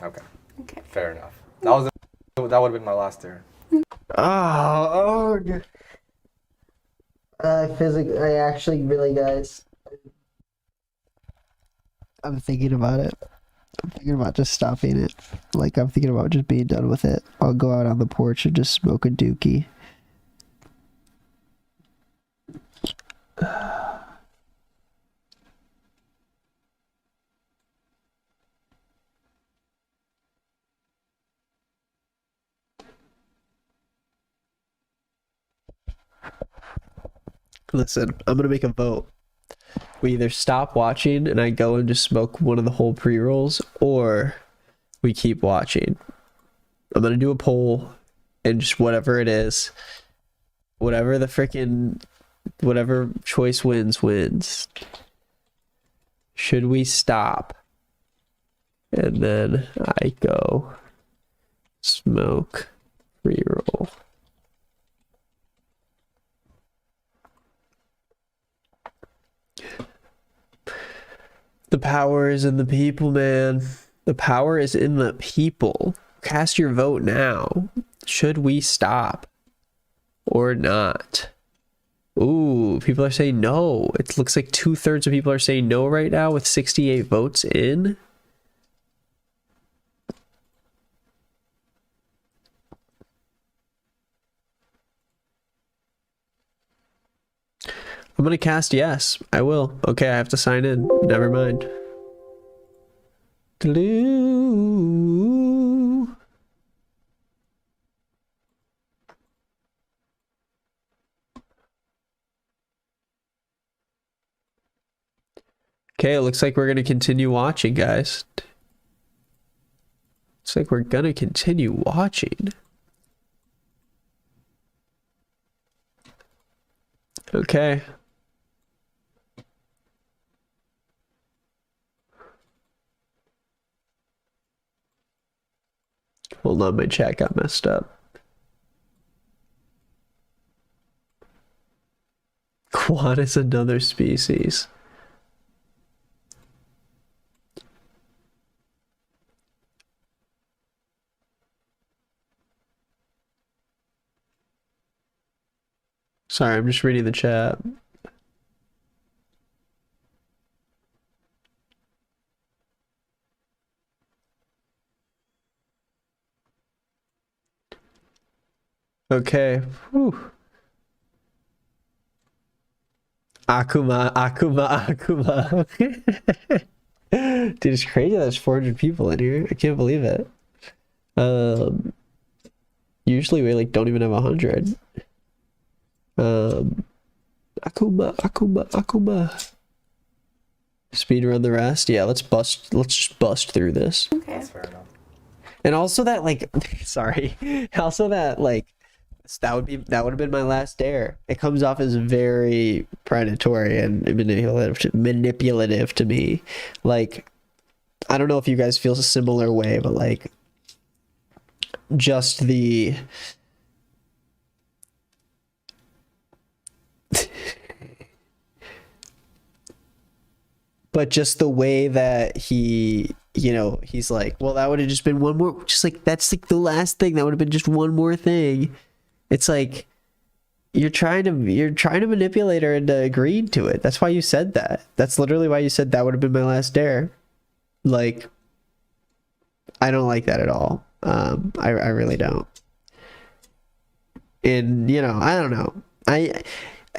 Okay. Okay. Fair enough. That would have been my last dare. Oh, I actually really, guys, I'm thinking about it. I'm thinking about just stopping it. Like, I'm thinking about just being done with it. I'll go out on the porch and just smoke a dookie. Listen, I'm gonna make a vote. We either stop watching and I go and just smoke one of the whole pre-rolls, or we keep watching. I'm gonna do a poll, and just whatever it is, whatever choice wins. Should we stop? And then I go smoke pre-roll. The power is in the people, man. The power is in the people. Cast your vote now. Should we stop or not? Ooh, people are saying no. It looks like 2/3 of people are saying no right now with 68 votes in. I'm gonna cast yes. I will. Okay, I have to sign in. Never mind. Glue. Okay, it looks like we're gonna continue watching, guys. Looks like we're gonna continue watching. Okay. Hold on, my chat got messed up. Quad is another species. Sorry, I'm just reading the chat. Okay. Whew. Akuma, Akuma, Akuma. Dude, it's crazy there's 400 people in here. I can't believe it. Usually we like don't even have 100. Akuma, Akuma, Akuma. Speed run the rest. Yeah, let's just bust through this. Okay. That's fair enough. And also that like sorry. Also that like that would have been my last dare. It comes off as very predatory and manipulative to me. Like, I don't know if you guys feel a similar way, but like just the but just the way that he, you know, he's like, well, that would have just been one more, just like that's like the last thing, that would have been just one more thing. It's like you're trying to manipulate her into agreeing to it. That's why you said that. That's literally why you said that would have been my last dare. Like, I don't like that at all. I really don't. And you know, I don't know.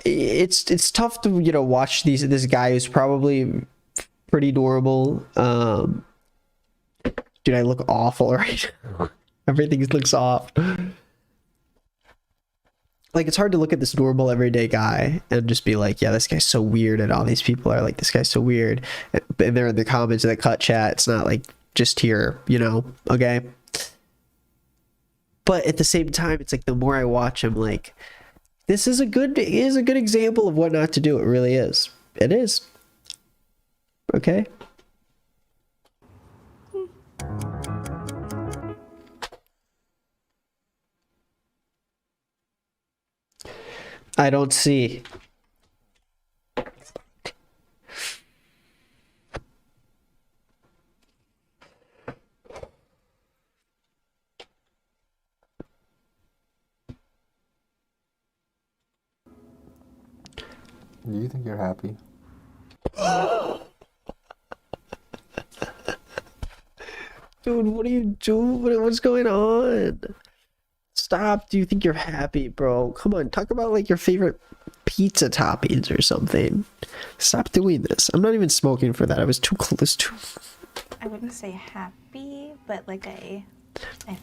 It's tough to, you know, watch this guy who's probably pretty normal. Dude, I look awful right now. Everything looks off. Like, it's hard to look at this normal everyday guy and just be like, yeah, this guy's so weird, and all these people are like, this guy's so weird, and they're in the comments of the cut chat. It's not like just here, you know, okay? But at the same time, it's like the more I watch him, like, this is a good example of what not to do. It really is. It is. Okay? I don't see. Do you think you're happy? Dude, what are you doing? What's going on? Stop. Do you think you're happy, bro? Come on, talk about like your favorite pizza toppings or something. Stop doing this. I'm not even smoking for that. I was too close to. I wouldn't say happy, but like I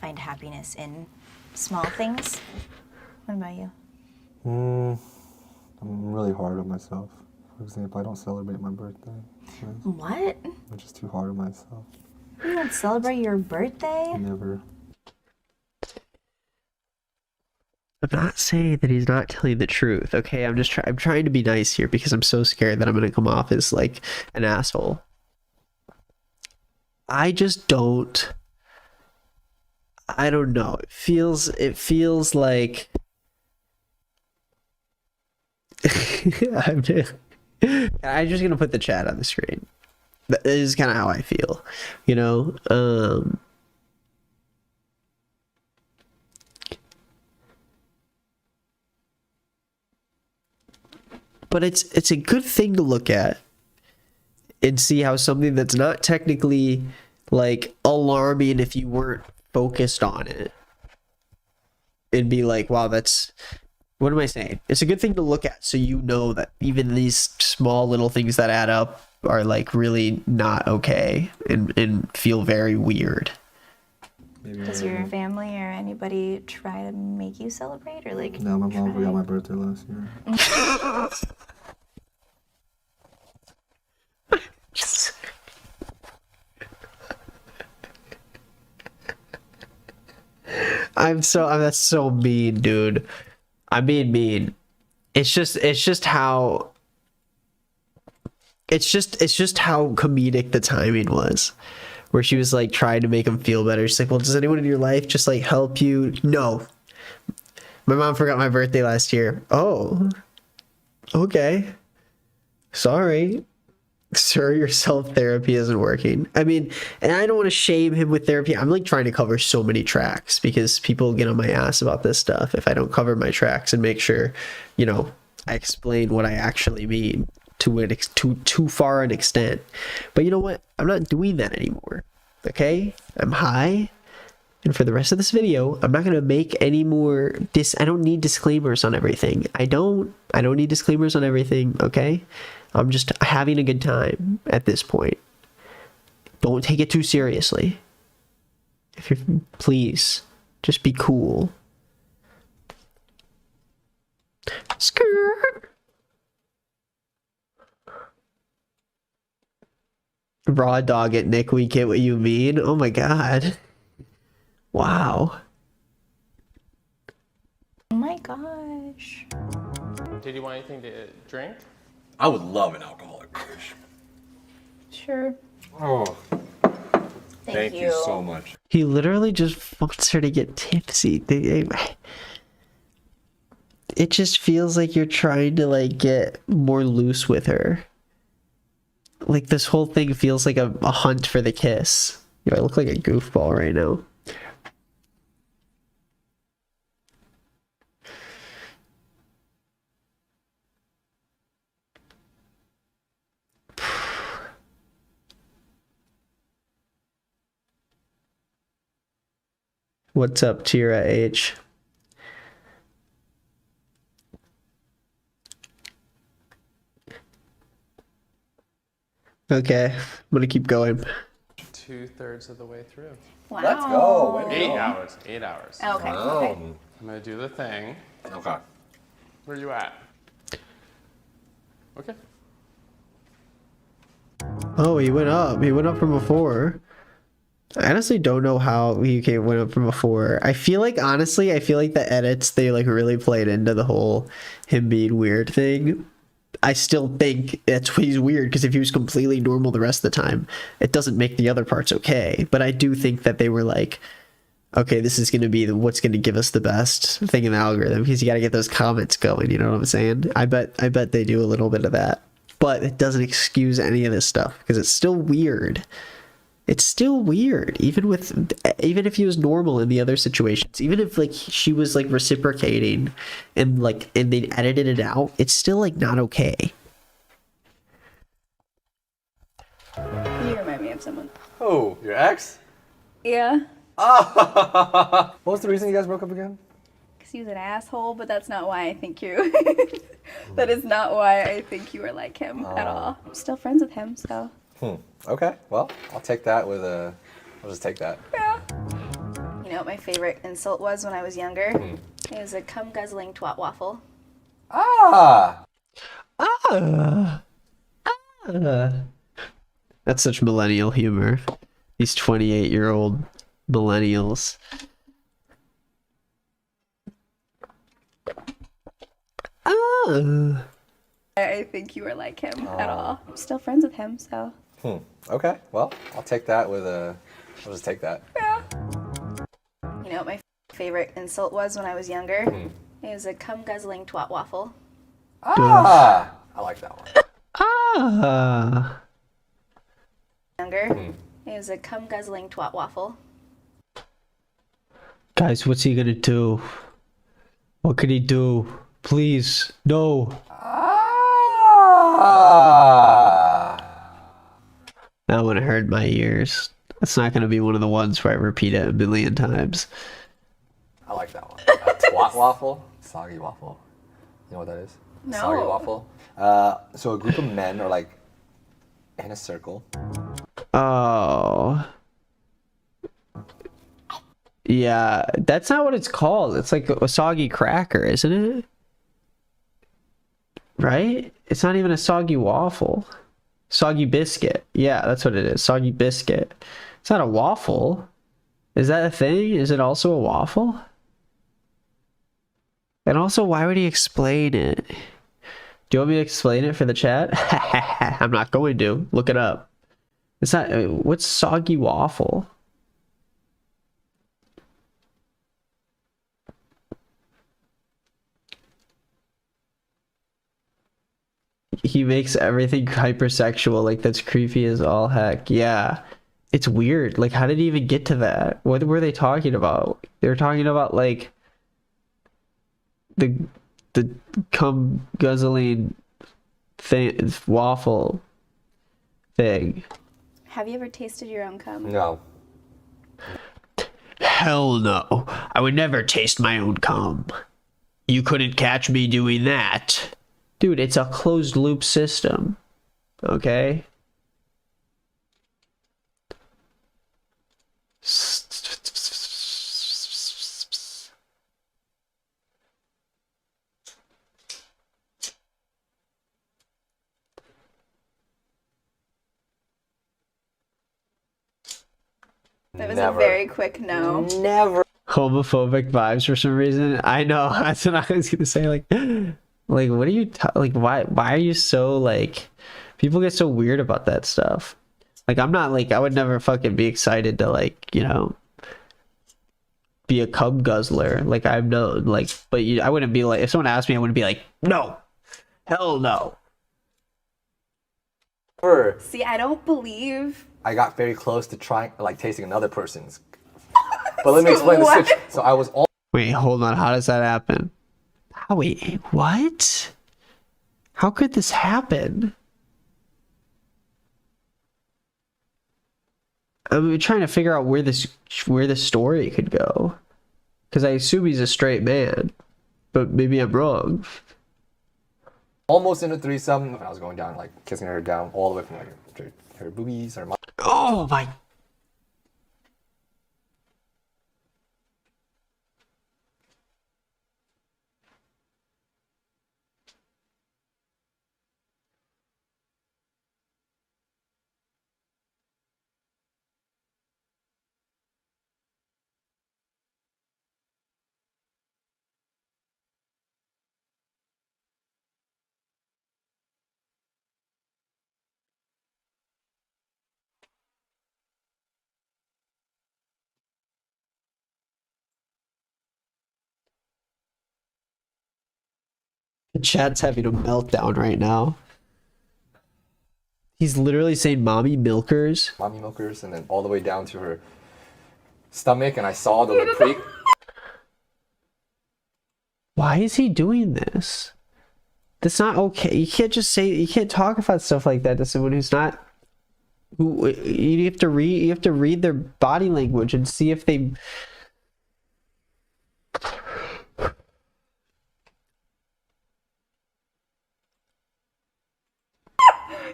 find happiness in small things. What about you? I'm really hard on myself. For example, I don't celebrate my birthday. What? I'm just too hard on myself. You don't celebrate your birthday? Never. I'm not saying that he's not telling the truth, okay? I'm trying to be nice here because I'm so scared that I'm gonna come off as like an asshole. I just don't. I don't know. It feels like I'm just gonna put the chat on the screen. That is kind of how I feel, you know. But it's a good thing to look at and see how something that's not technically like alarming if you weren't focused on it, and be like, wow, that's, what am I saying? It's a good thing to look at so you know that even these small little things that add up are like really not okay and feel very weird. Does your family or anybody try to make you celebrate, or like? No, my mom forgot my birthday last year. That's so mean, dude. I'm being mean. It's just how comedic the timing was, where she was like trying to make him feel better. She's like, well, does anyone in your life just like help you? No. My mom forgot my birthday last year. Oh, okay. Sorry. Sir, your self therapy isn't working. I mean, and I don't want to shame him with therapy. I'm like trying to cover so many tracks because people get on my ass about this stuff if I don't cover my tracks and make sure, you know, I explain what I actually mean to too far an extent. But you know what? I'm not doing that anymore. Okay? I'm high. And for the rest of this video, I'm not going to make any more I don't need disclaimers on everything. I don't need disclaimers on everything, okay? I'm just having a good time at this point. Don't take it too seriously. If you're, please, just be cool. Skirt. Raw dog it, Nick. We get what you mean. Oh my god. Wow. Oh my gosh. Did you want anything to drink? I would love an alcoholic beverage. Sure. Oh, Thank you so much. He literally just wants her to get tipsy. It just feels like you're trying to like get more loose with her. Like this whole thing feels like a hunt for the kiss. Yo, I look like a goofball right now. What's up, Tira H? Okay, I'm gonna keep going. 2/3 of the way through. Wow. Let's go. Way to 8 go. hours. 8 hours. Okay. Okay. I'm gonna do the thing. Okay. Where you at? Okay. Oh, he went up. He went up from before. I honestly don't know how he went up from before. I feel like, honestly, I feel like the edits, they like really played into the whole him being weird thing. I still think that's why he's weird, because if he was completely normal the rest of the time, it doesn't make the other parts okay. But I do think that they were like, okay, this is going to be what's going to give us the best thing in the algorithm, because you got to get those comments going, you know what I'm saying? I bet they do a little bit of that. But it doesn't excuse any of this stuff, because it's still weird. It's still weird, even if he was normal in the other situations, even if like she was like reciprocating and they edited it out, it's still like not okay. You remind me of someone. Oh, your ex? Yeah, What was the reason you guys broke up again? because he was an asshole, but that's not why I think you. That is not why I think you are like him at all. I'm still friends with him, so. Okay, well, I'll take that with a. I'll just take that. Yeah. You know what my favorite insult was when I was younger? It was a cum guzzling twat waffle. Ah! That's such millennial humor. These 28-year-old millennials. I think you are like him at all. I'm still friends with him, so. Okay, well, I'll take that with a. I'll just take that. Yeah. You know what my favorite insult was when I was younger? It was a cum guzzling twat waffle. Ah! I like that one. Younger. It was a cum guzzling twat waffle. Guys, what's he gonna do? What could he do? Please, no. That one hurt my ears. That's not gonna be one of the ones where I repeat it a million times. I like that one. Twat waffle? Soggy waffle. You know what that is? No. Soggy waffle. So a group of men are like in a circle. Oh. Yeah, that's not what it's called. It's like a soggy cracker, isn't it? Right? It's not even a soggy waffle. Soggy biscuit. Yeah, that's what it is. Soggy biscuit. It's not a waffle. Is that a thing? Is it also a waffle? And also, why would he explain it? Do you want me to explain it for the chat? I'm not going to. Look it up. It's not. What's soggy waffle? he makes everything hypersexual. Like, that's creepy as all heck. Yeah. It's weird. Like, how did he even get to that? What were they talking about? They were talking about, like, the cum guzzling thing, waffle thing. Have you ever tasted your own cum? No. Hell no. I would never taste my own cum. You couldn't catch me doing that. Dude, it's a closed loop system. Okay? That was Never. a very quick no. Never. Homophobic vibes for some reason. I know. That's what I was gonna say. Like what are you like? Why are you so like? People get so weird about that stuff. Like, I'm not like, I would never fucking be excited to, like, you know, be a cum guzzler. Like, I'm no like, but I wouldn't be like, if someone asked me, I wouldn't be like, no, hell no. Never. See, I don't believe. I got very close to trying, like, tasting another person's. But let me explain the What? situation. So I was all. Wait, hold on. How does that happen? Wait, what? How could this happen? I'm trying to figure out where this story could go, because I assume he's a straight man, but maybe I'm wrong. Almost in a threesome. I was going down, like, kissing her down all the way from, like, her boobies, her mouth. Oh my! Chad's having a meltdown right now. He's literally saying "mommy milkers." Mommy milkers, and then all the way down to her stomach, and I saw the reprieve. Why is he doing this? That's not okay. You can't just say, you can't talk about stuff like that to someone who's not. Who you have to read. You have to read their body language and see if they.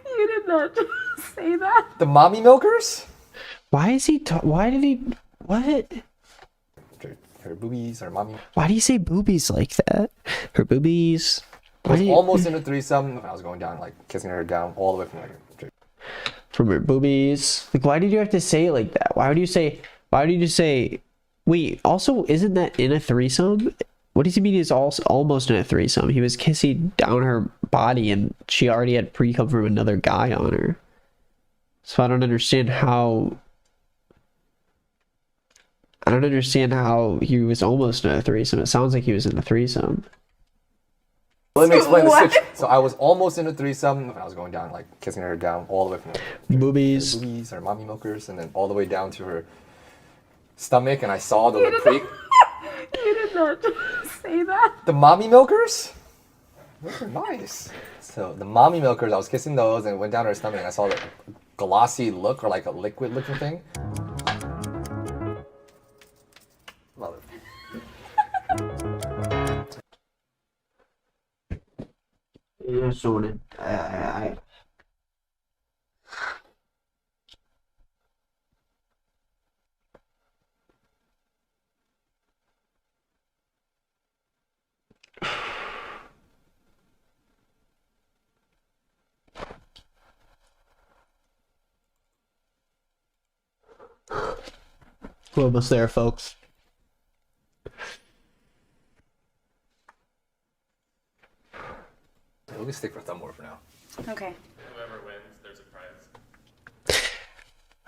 You did not say that. The mommy milkers? Why is he? Why did he? What? Her boobies, her mommy. Why do you say boobies like that? Her boobies. I was almost in a threesome. I was going down, like, kissing her down all the way from, like, From her boobies. Like, why did you have to say it like that? Why would you say? Why did you say? Wait. Also, isn't that in a threesome? What does he mean? He's also almost in a threesome. He was kissing down her body, and she already had pre-cum from another guy on her. So I don't understand how. I don't understand how he was almost in a threesome. It sounds like he was in a threesome. Let me explain the What? situation. So I was almost in a threesome. I was going down, like, kissing her down all the way from, like, Boobies. her boobies, her mommy milkers, and then all the way down to her stomach, and I saw the reprieve. You did not say that. The mommy milkers? Those are nice. So the mommy milkers, I was kissing those, and it went down her stomach, and I saw the glossy look, or like a liquid looking thing. Mother. Yeah, so I We're almost there, folks. We'll just stick for thumb war for now. Okay. Whoever wins, there's a prize.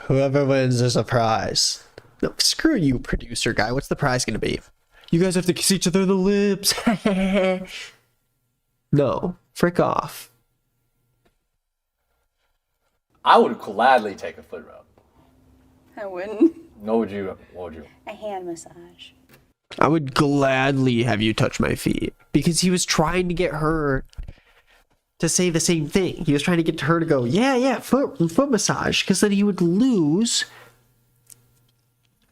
Whoever wins, there's a prize. No, screw you, producer guy. What's the prize gonna be? You guys have to kiss each other in the lips. No, frick off. I would gladly take a foot rub. I wouldn't. What would you? A hand massage. I would gladly have you touch my feet because he was trying to get her to say the same thing. He was trying to get her to go, yeah, foot massage, because then he would lose.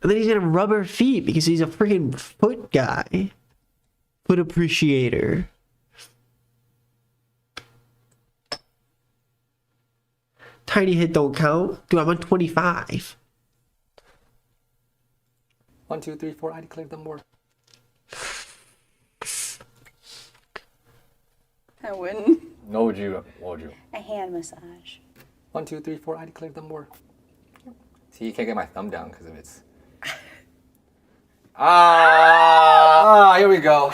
And then he's gonna rub her feet because he's a freaking foot guy. Foot appreciator. Tiny hit don't count. Dude, I'm on 25. 1, 2, 3, 4. I declared them more. I wouldn't. What would you? A hand massage. 1, 2, 3, 4. I declared them more. See, you can't get my thumb down because of it's. Here we go.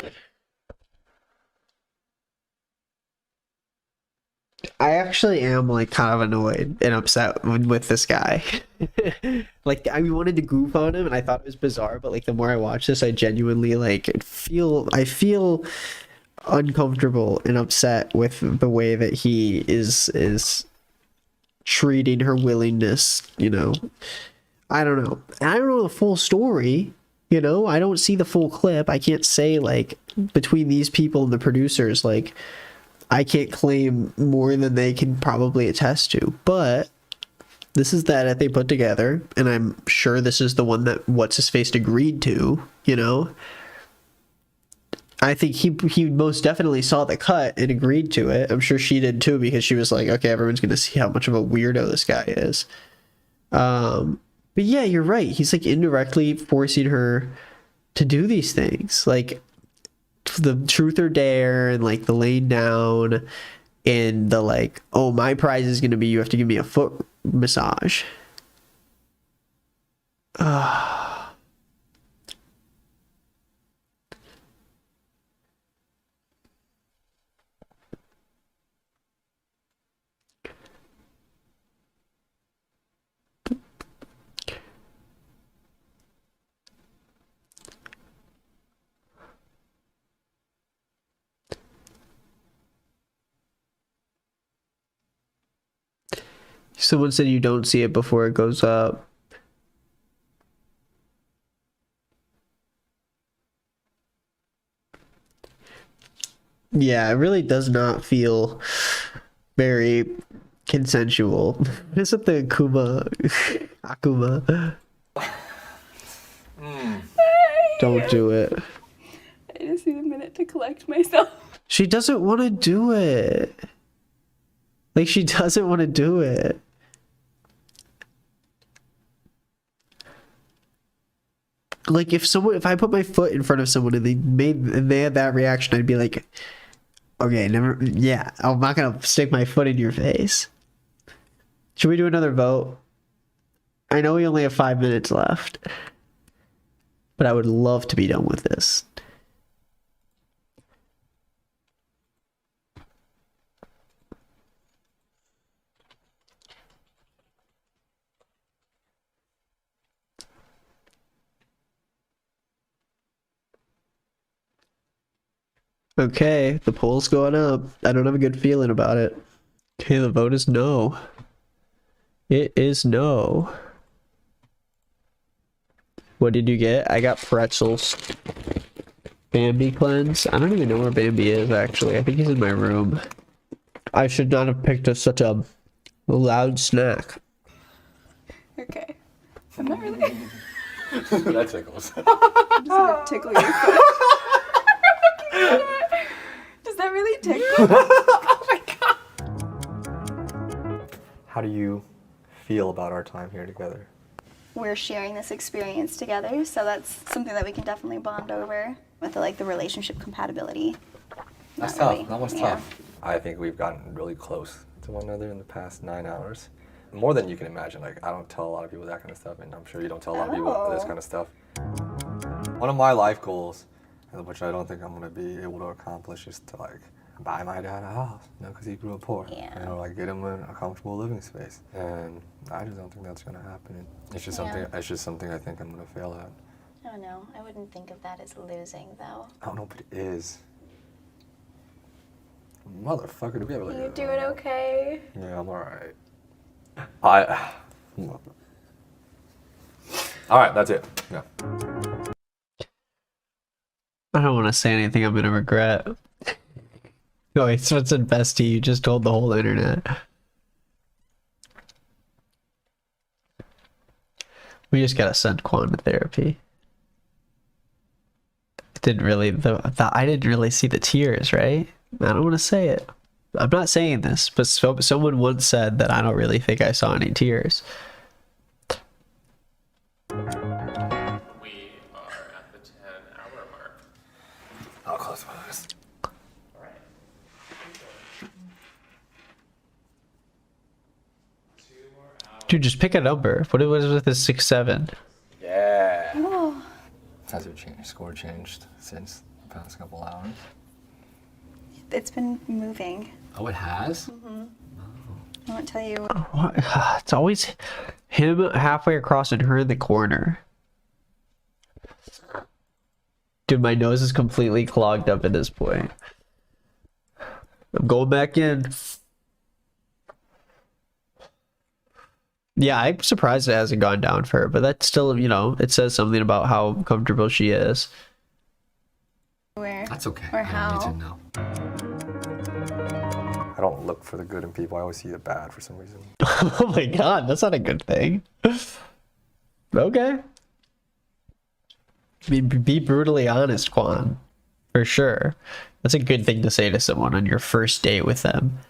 I actually am like kind of annoyed and upset with this guy. Like I wanted to goof on him and I thought it was bizarre, but like the more I watch this, I genuinely like I feel uncomfortable and upset with the way that he is treating her willingness, you know. I don't know. And I don't know the full story, you know. I don't see the full clip. I can't say like between these people and the producers, like I can't claim more than they can probably attest to, but this is that they put together, and I'm sure this is the one that what's-his-face agreed to, you know? I think he most definitely saw the cut and agreed to it. I'm sure she did too, because she was like, okay, everyone's going to see how much of a weirdo this guy is. But yeah, you're right. He's like indirectly forcing her to do these things. Like, the truth or dare and like the laying down and the like, oh, my prize is going to be you have to give me a foot massage. Someone said you don't see it before it goes up. Yeah, it really does not feel very consensual. Is it the Akuma? Don't do it. I just need a minute to collect myself. She doesn't want to do it. Like, she doesn't want to do it. Like, if I put my foot in front of someone and they had that reaction, I'd be like, okay, I'm not gonna stick my foot in your face. Should we do another vote? I know we only have 5 minutes left, but I would love to be done with this. Okay, the poll's going up. I don't have a good feeling about it. Okay, the vote is no. It is no. What did you get? I got pretzels. Bambi cleanse? I don't even know where Bambi is, actually. I think he's in my room. I should not have picked such a loud snack. Okay. I'm not really. That tickles. I'm just gonna tickle your foot. Does that really tickle? Oh my god. How do you feel about our time here together? We're sharing this experience together, so that's something that we can definitely bond over with the relationship compatibility. That's Not tough. really. That was Yeah. tough. I think we've gotten really close to one another in the past 9 hours. More than you can imagine. Like, I don't tell a lot of people that kind of stuff, and I'm sure you don't tell a lot of people this kind of stuff. One of my life goals, which I don't think I'm gonna be able to accomplish, is to like buy my dad a house, you know, because he grew up poor. Yeah. You know, like get him a comfortable living space, and I just don't think that's gonna happen. It's just something. It's just something I think I'm gonna fail at. I don't know. I wouldn't think of that as losing, though. I don't know, but it is. Motherfucker, do we ever? You doing okay? Yeah, I'm alright. I. All right, that's it. Yeah. I don't want to say anything I'm gonna regret. No, it's what's in bestie. You just told the whole internet. We just gotta send Quan to therapy. It didn't really I didn't really see the tears, right? I don't want to say it. I'm not saying this, but someone once said that I don't really think I saw any tears. We are at the 10-hour mark. I'll close my eyes. All right. 2 more hours. Dude, just pick a number. What was with the 6, 7? Yeah. Oh, Has your score changed since the past couple hours? It's been moving. Oh, it has? I won't tell you. What? It's always him halfway across and her in the corner. Dude, my nose is completely clogged up at this point. I'm going back in. Yeah, I'm surprised it hasn't gone down for her, but that's still, you know, it says something about how comfortable she is. Where? That's okay. Or I don't how? need to know. I don't look for the good in people. I always see the bad for some reason. Oh my god, that's not a good thing. Okay. Be brutally honest, Quan. For sure. That's a good thing to say to someone on your first date with them.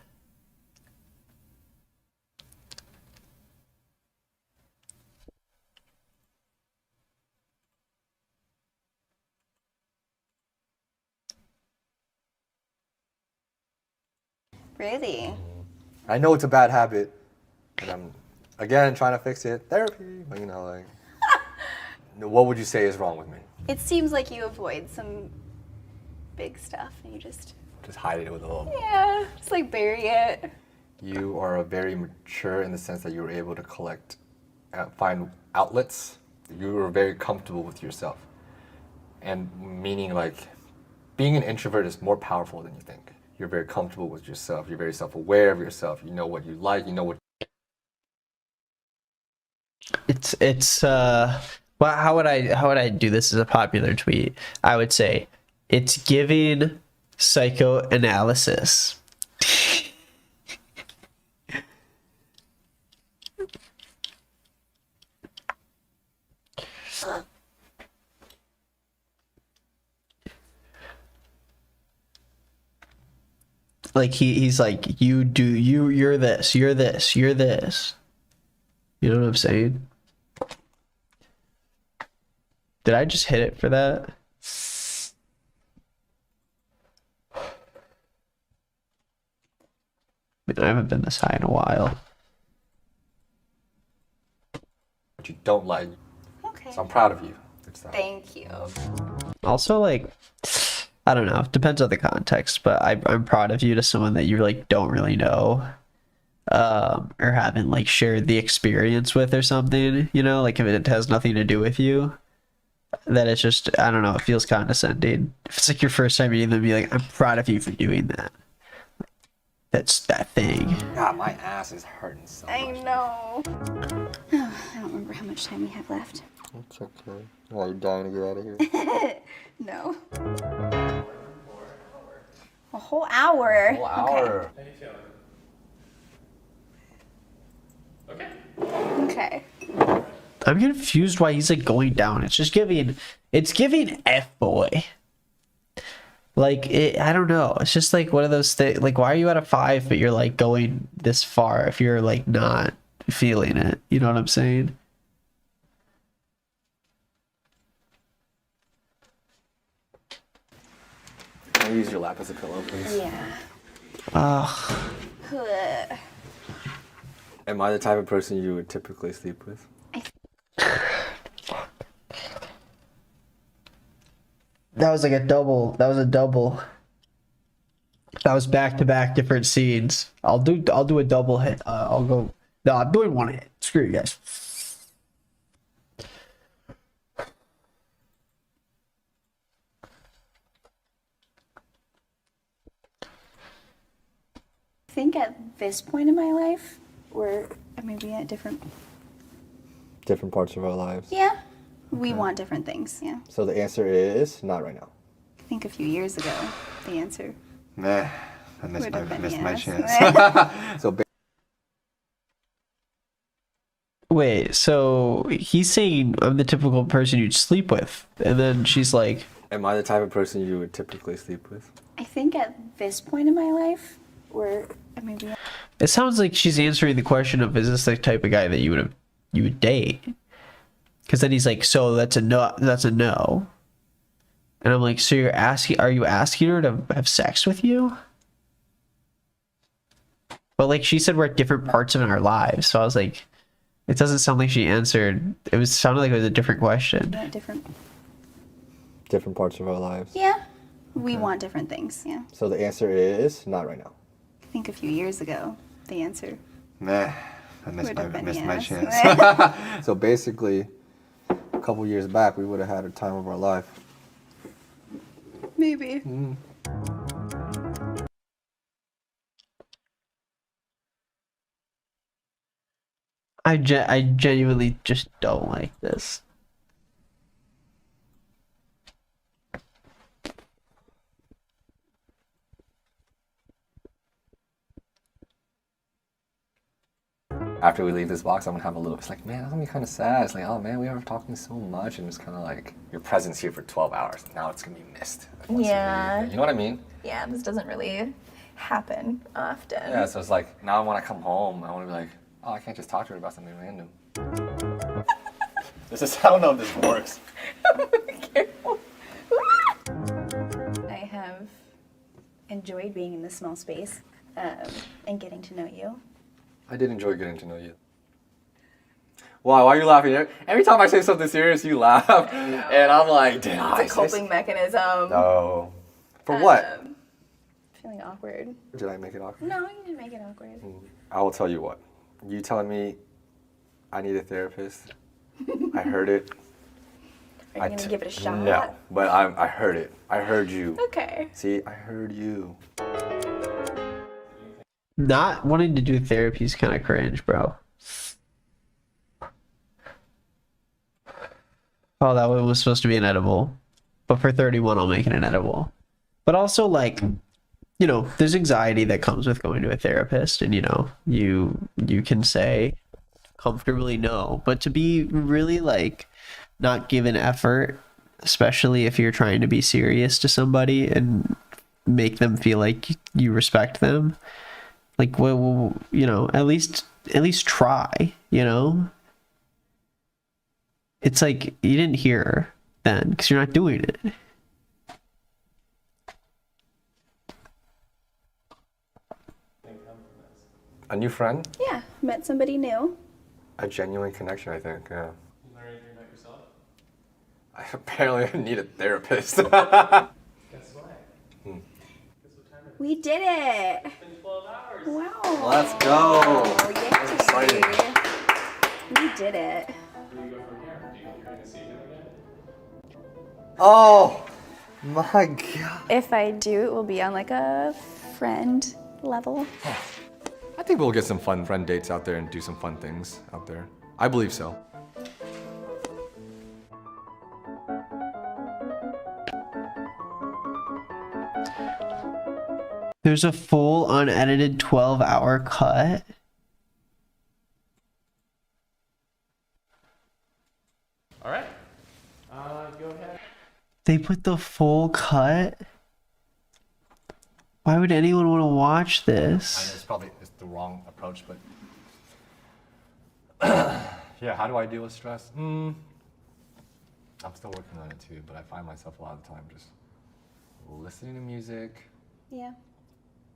Really? I know it's a bad habit, and I'm, again, trying to fix it. Therapy. But, you know, like, what would you say is wrong with me? It seems like you avoid some big stuff and you just, Just hide it with a little. yeah, just like bury it. You are very mature in the sense that you were able to find outlets. You were very comfortable with yourself. And meaning, like, being an introvert is more powerful than you think. You're very comfortable with yourself. You're very self-aware of yourself. You know what you like. You know what. Well, how would I do this as a popular tweet? I would say it's giving psychoanalysis. Like he's like, you're this, you're this, you're this. You know what I'm saying? Did I just hit it for that? I mean, I haven't been this high in a while. you don't like. Okay. So I'm proud of you. It's that. Thank you. Also, like, I don't know, depends on the context, but I'm proud of you to someone that you like don't really know, or haven't like shared the experience with or something, you know, like if it has nothing to do with you, that it's just, I don't know, it feels condescending. If it's like your first time meeting them, be like, I'm proud of you for doing that. That's that thing. God, my ass is hurting so much. I know. I don't remember how much time we have left. It's okay. Oh, you're dying to get out of here. No. A whole hour. Whole hour. How you feeling? Okay. Okay. I'm confused why he's like going down. It's giving F-boy. Like, I don't know. It's just like one of those things. Like, why are you at a 5, but you're like going this far if you're like not feeling it? You know what I'm saying? Can I use your lap as a pillow, please? Yeah. Ugh. Am I the type of person you would typically sleep with? That was like a double. That was a double. That was back-to-back different scenes. I'll do a double hit. I'll go. No, I'm doing one hit. Screw you guys. I think at this point in my life, we're maybe at different. Different parts of our lives. Yeah, we want different things. Yeah. So the answer is not right now. I think a few years ago, the answer. Meh, I missed Would've been my yes. chance. So Wait, so he's saying I'm the typical person you'd sleep with, and then she's like, am I the type of person you would typically sleep with? I think at this point in my life, we're maybe. it sounds like she's answering the question of, is this the type of guy that you would date? Because then he's like, so that's a no. And I'm like, so are you asking her to have sex with you? But like she said, we're at different parts of our lives. So I was like, it doesn't sound like she answered. Sounded like it was a different question. At different. Different parts of our lives. Yeah, we want different things. Yeah. So the answer is not right now. I think a few years ago, the answer. Meh, I missed Would've been my yes. chance. So basically, a couple years back, we would have had a time of our life. Maybe. I genuinely just don't like this. After we leave this box, I'm gonna have a little. It's like, man, that's gonna be kind of sad. It's like, oh man, we were talking so much, and it's kind of like your presence here for 12 hours. Now it's gonna be missed. once you Yeah. leave. You know what I mean? Yeah, this doesn't really happen often. Yeah. So it's like now when I come home, I want to be like, oh, I can't just talk to her about something random. This is. I don't know if this works. Careful. I have enjoyed being in this small space and getting to know you. I did enjoy getting to know you. Why are you laughing? Every time I say something serious, you laugh. And I'm like, did I It's a coping mechanism. No. For what? Feeling awkward. Did I make it awkward? No, you didn't make it awkward. I will tell you what. You telling me I need a therapist. I heard it. Are you gonna give it a shot? No, but I heard it. I heard you. Okay. See, I heard you. Not wanting to do therapy is kind of cringe, bro. Oh, that one was supposed to be an edible. But for 31, I'll make it an edible. But also, like, you know, there's anxiety that comes with going to a therapist. And, you know, you can say comfortably no. But to be really, like, not give an effort, especially if you're trying to be serious to somebody and make them feel like you respect them. Like, well, you know, at least try, you know? It's like, you didn't hear her then, because you're not doing it. A new friend? Yeah, met somebody new. A genuine connection, I think, yeah. You learn anything about yourself? I apparently need a therapist. Guess what? Guess what time it is? We did it. It's been 12 hours. Wow. Let's go. Yay. That's exciting. We did it. Where do you go from here? Do you think you're gonna see him again? Oh, my God. If I do, it will be on like a friend level. I think we'll get some fun friend dates out there and do some fun things out there. I believe so. There's a full unedited 12-hour cut. All right. Go ahead. They put the full cut? Why would anyone want to watch I know this? it's probably the wrong approach, but yeah, how do I deal with stress? I'm still working on it too, but I find myself a lot of the time just listening to music, Yeah.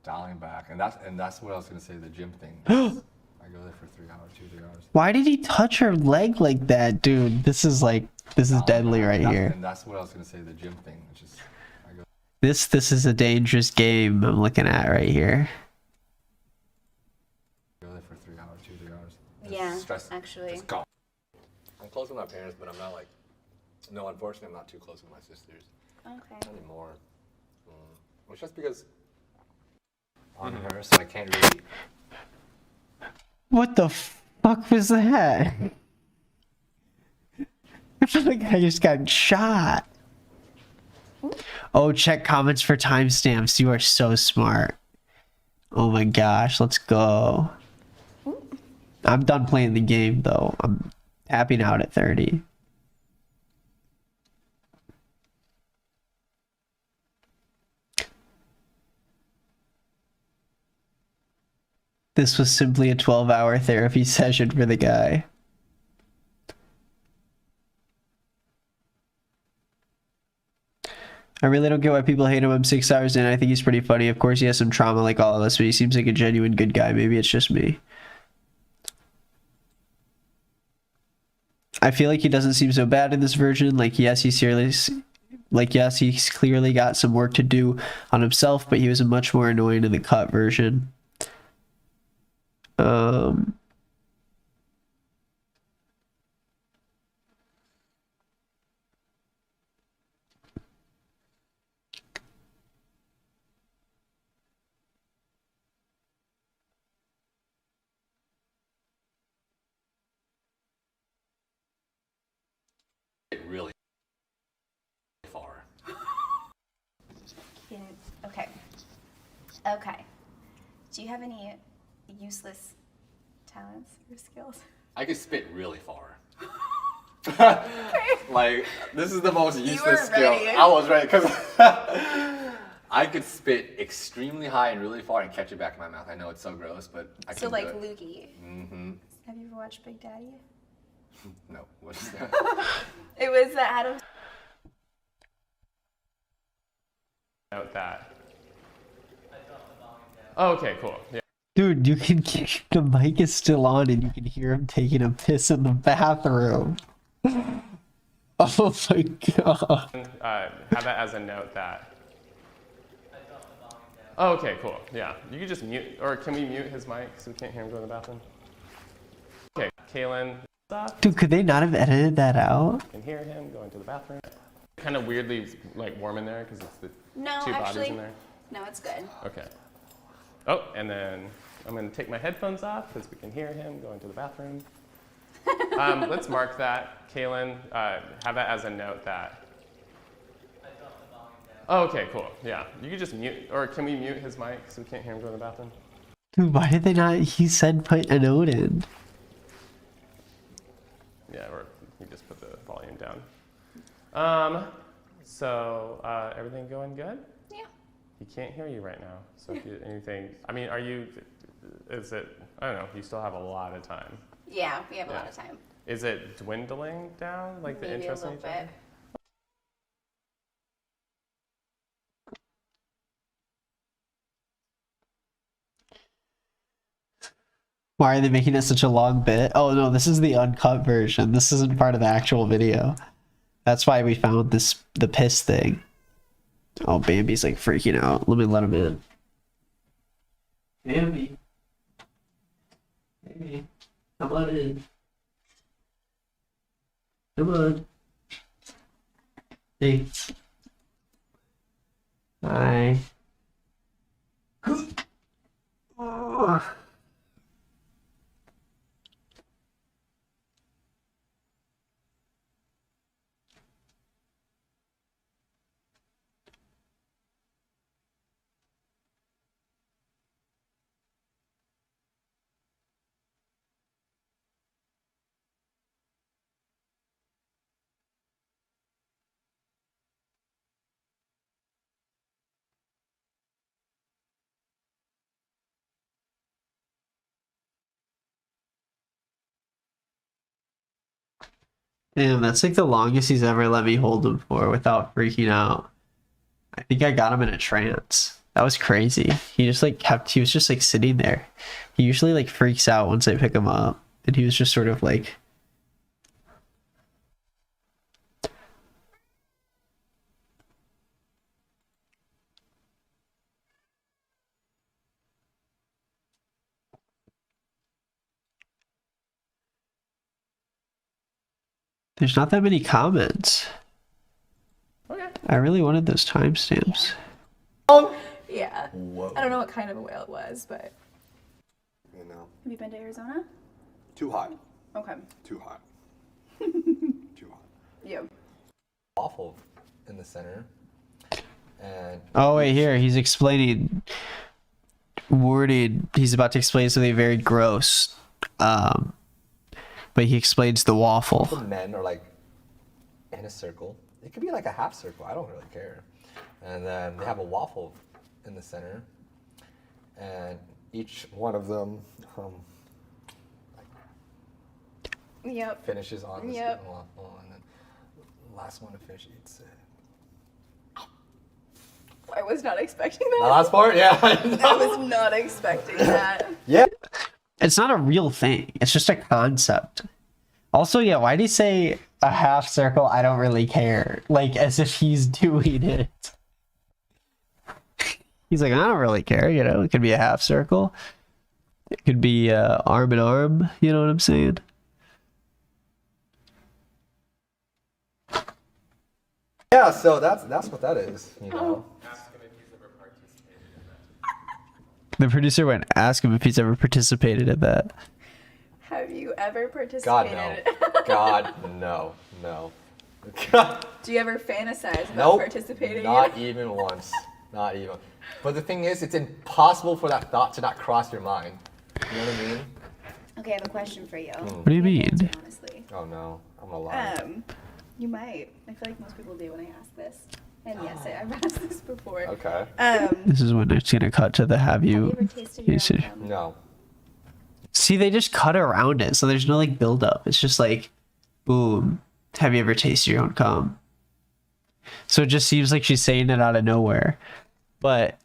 dialing back, and that's what I was gonna say, the gym thing. I go there for 3 hours, 2-3 hours. Why did he touch her leg like that, dude? This is deadly right here. And that's what I was gonna say, the gym thing, which is I go. This is a dangerous game I'm looking at right here. Go there for 3 hours, 2-3 hours. Yeah, Stress, actually. just gone. I'm close with my parents, but I'm not like. No, unfortunately, I'm not too close with my sisters Okay. anymore. It's just because on her, so I can't really. What the fuck was that? I feel like I just got shot. Oh, check comments for timestamps. You are so smart. Oh my gosh, let's go. I'm done playing the game though. I'm tapping out at 30. This was simply a 12-hour therapy session for the guy. I really don't get why people hate him. I'm 6 hours in. I think he's pretty funny. Of course, he has some trauma like all of us, but he seems like a genuine good guy. Maybe it's just me. I feel like he doesn't seem so bad in this version. Like, yes, he's clearly got some work to do on himself, but he was much more annoying in the cut version. Really far. Okay. Okay. Do you have any useless talents or skills? I could spit really far. Like, this is the most useless skill. ready. I was ready because I could spit extremely high and really far and catch it back in my mouth. I know it's so gross, but I So can like do it. Lukey. Mm-hmm. Have you ever watched Big Daddy? No, what is that? It was Adam. Note that. Oh, okay, cool. Yeah. Dude, you can the mic is still on and you can hear him taking a piss in the bathroom. Oh my god. Have that as a note that. Oh, okay, cool. Yeah, you could just mute, or can we mute his mic so we can't hear him go in the bathroom? Okay, Kaylin. Dude, could they not have edited that out? Can hear him going to the bathroom. Kind of weirdly like warm in there because it's the No, two actually, bodies in there. no, it's good. Okay. Oh, and then I'm going to take my headphones off because we can hear him going to the bathroom. Let's mark that. Kaylin, have that as a note that. Oh, okay, cool. Yeah, you could just mute, or can we mute his mic so we can't hear him go in the bathroom? Dude, why did they not? He said put a note in. Yeah, or you just put the volume down. So everything going good? Yeah. He can't hear you right now. So if you anything, I mean, are you? Is it? I don't know. You still have a lot of time. Yeah, we have a lot of time. Is it dwindling down, like the Maybe a interest in little each other? bit. Why are they making it such a long bit? Oh no, this is the uncut version. This isn't part of the actual video. That's why we found the piss thing. Oh, Bambi's like freaking out. Let me let him in. Bambi. Bambi. Come on in. Come on. Hey. Hi. Oh. Damn, that's like the longest he's ever let me hold him for without freaking out. I think I got him in a trance. That was crazy. He just like he was just like sitting there. He usually like freaks out once I pick him up. And he was just sort of like... There's not that many comments. Okay. I really wanted those timestamps. Yeah. Whoa. I don't know what kind of a whale it was, but you know. Have you been to Arizona? Too hot. Okay. Too hot. Too hot. Yeah. Waffle in the center. And Oh wait, here he's explaining. Worded. He's about to explain something very gross. But he explains the waffle. the men are like in a circle. It could be like a half circle. I don't really care. And then they have a waffle in the center, and each one of them Yep. finishes on this Yep. waffle, and then the last one to finish eats it. I was not expecting The that. last part, yeah. I I know. was not expecting that. Yeah. It's not a real thing. It's just a concept. Also, yeah, why do you say a half circle? I don't really care. Like, as if he's doing it. He's like, I don't really care, you know? It could be a half circle. It could be arm in arm, you know what I'm saying? Yeah. So that's what that is. You know. The producer went, ask him if he's ever participated in that. Have you ever God participated? no. God no. No. God. Do you ever fantasize about Nope. participating Not in? even once. Not even. But the thing is, it's impossible for that thought to not cross your mind. You know what I mean? Okay, I have a question for you. What do you mean? Honestly. Oh no, I'm gonna lie. You might. I feel like most people do when I ask this. And yes, I've asked this before. Okay. This is when it's gonna cut to the have Have you you. ever tasted your own cum? No. See, they just cut around it, so there's no like build up. It's just like, boom. Have you ever tasted your own cum? So it just seems like she's saying it out of nowhere. But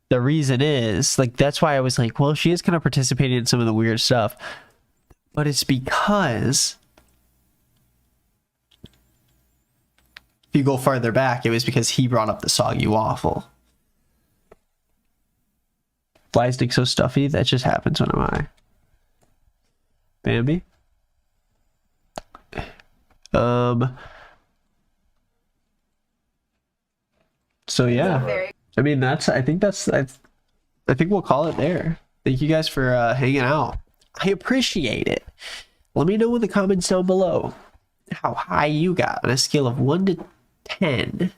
the reason is, like, that's why I was like, well, she is kind of participating in some of the weird stuff. But it's because if you go farther back, it was because he brought up the soggy waffle. Flies think so stuffy, that just happens when I'm high. Bambi? So yeah, Very. I mean I think we'll call it there. Thank you guys for hanging out. I appreciate it. Let me know in the comments down below how high you got on a scale of 1 to 10.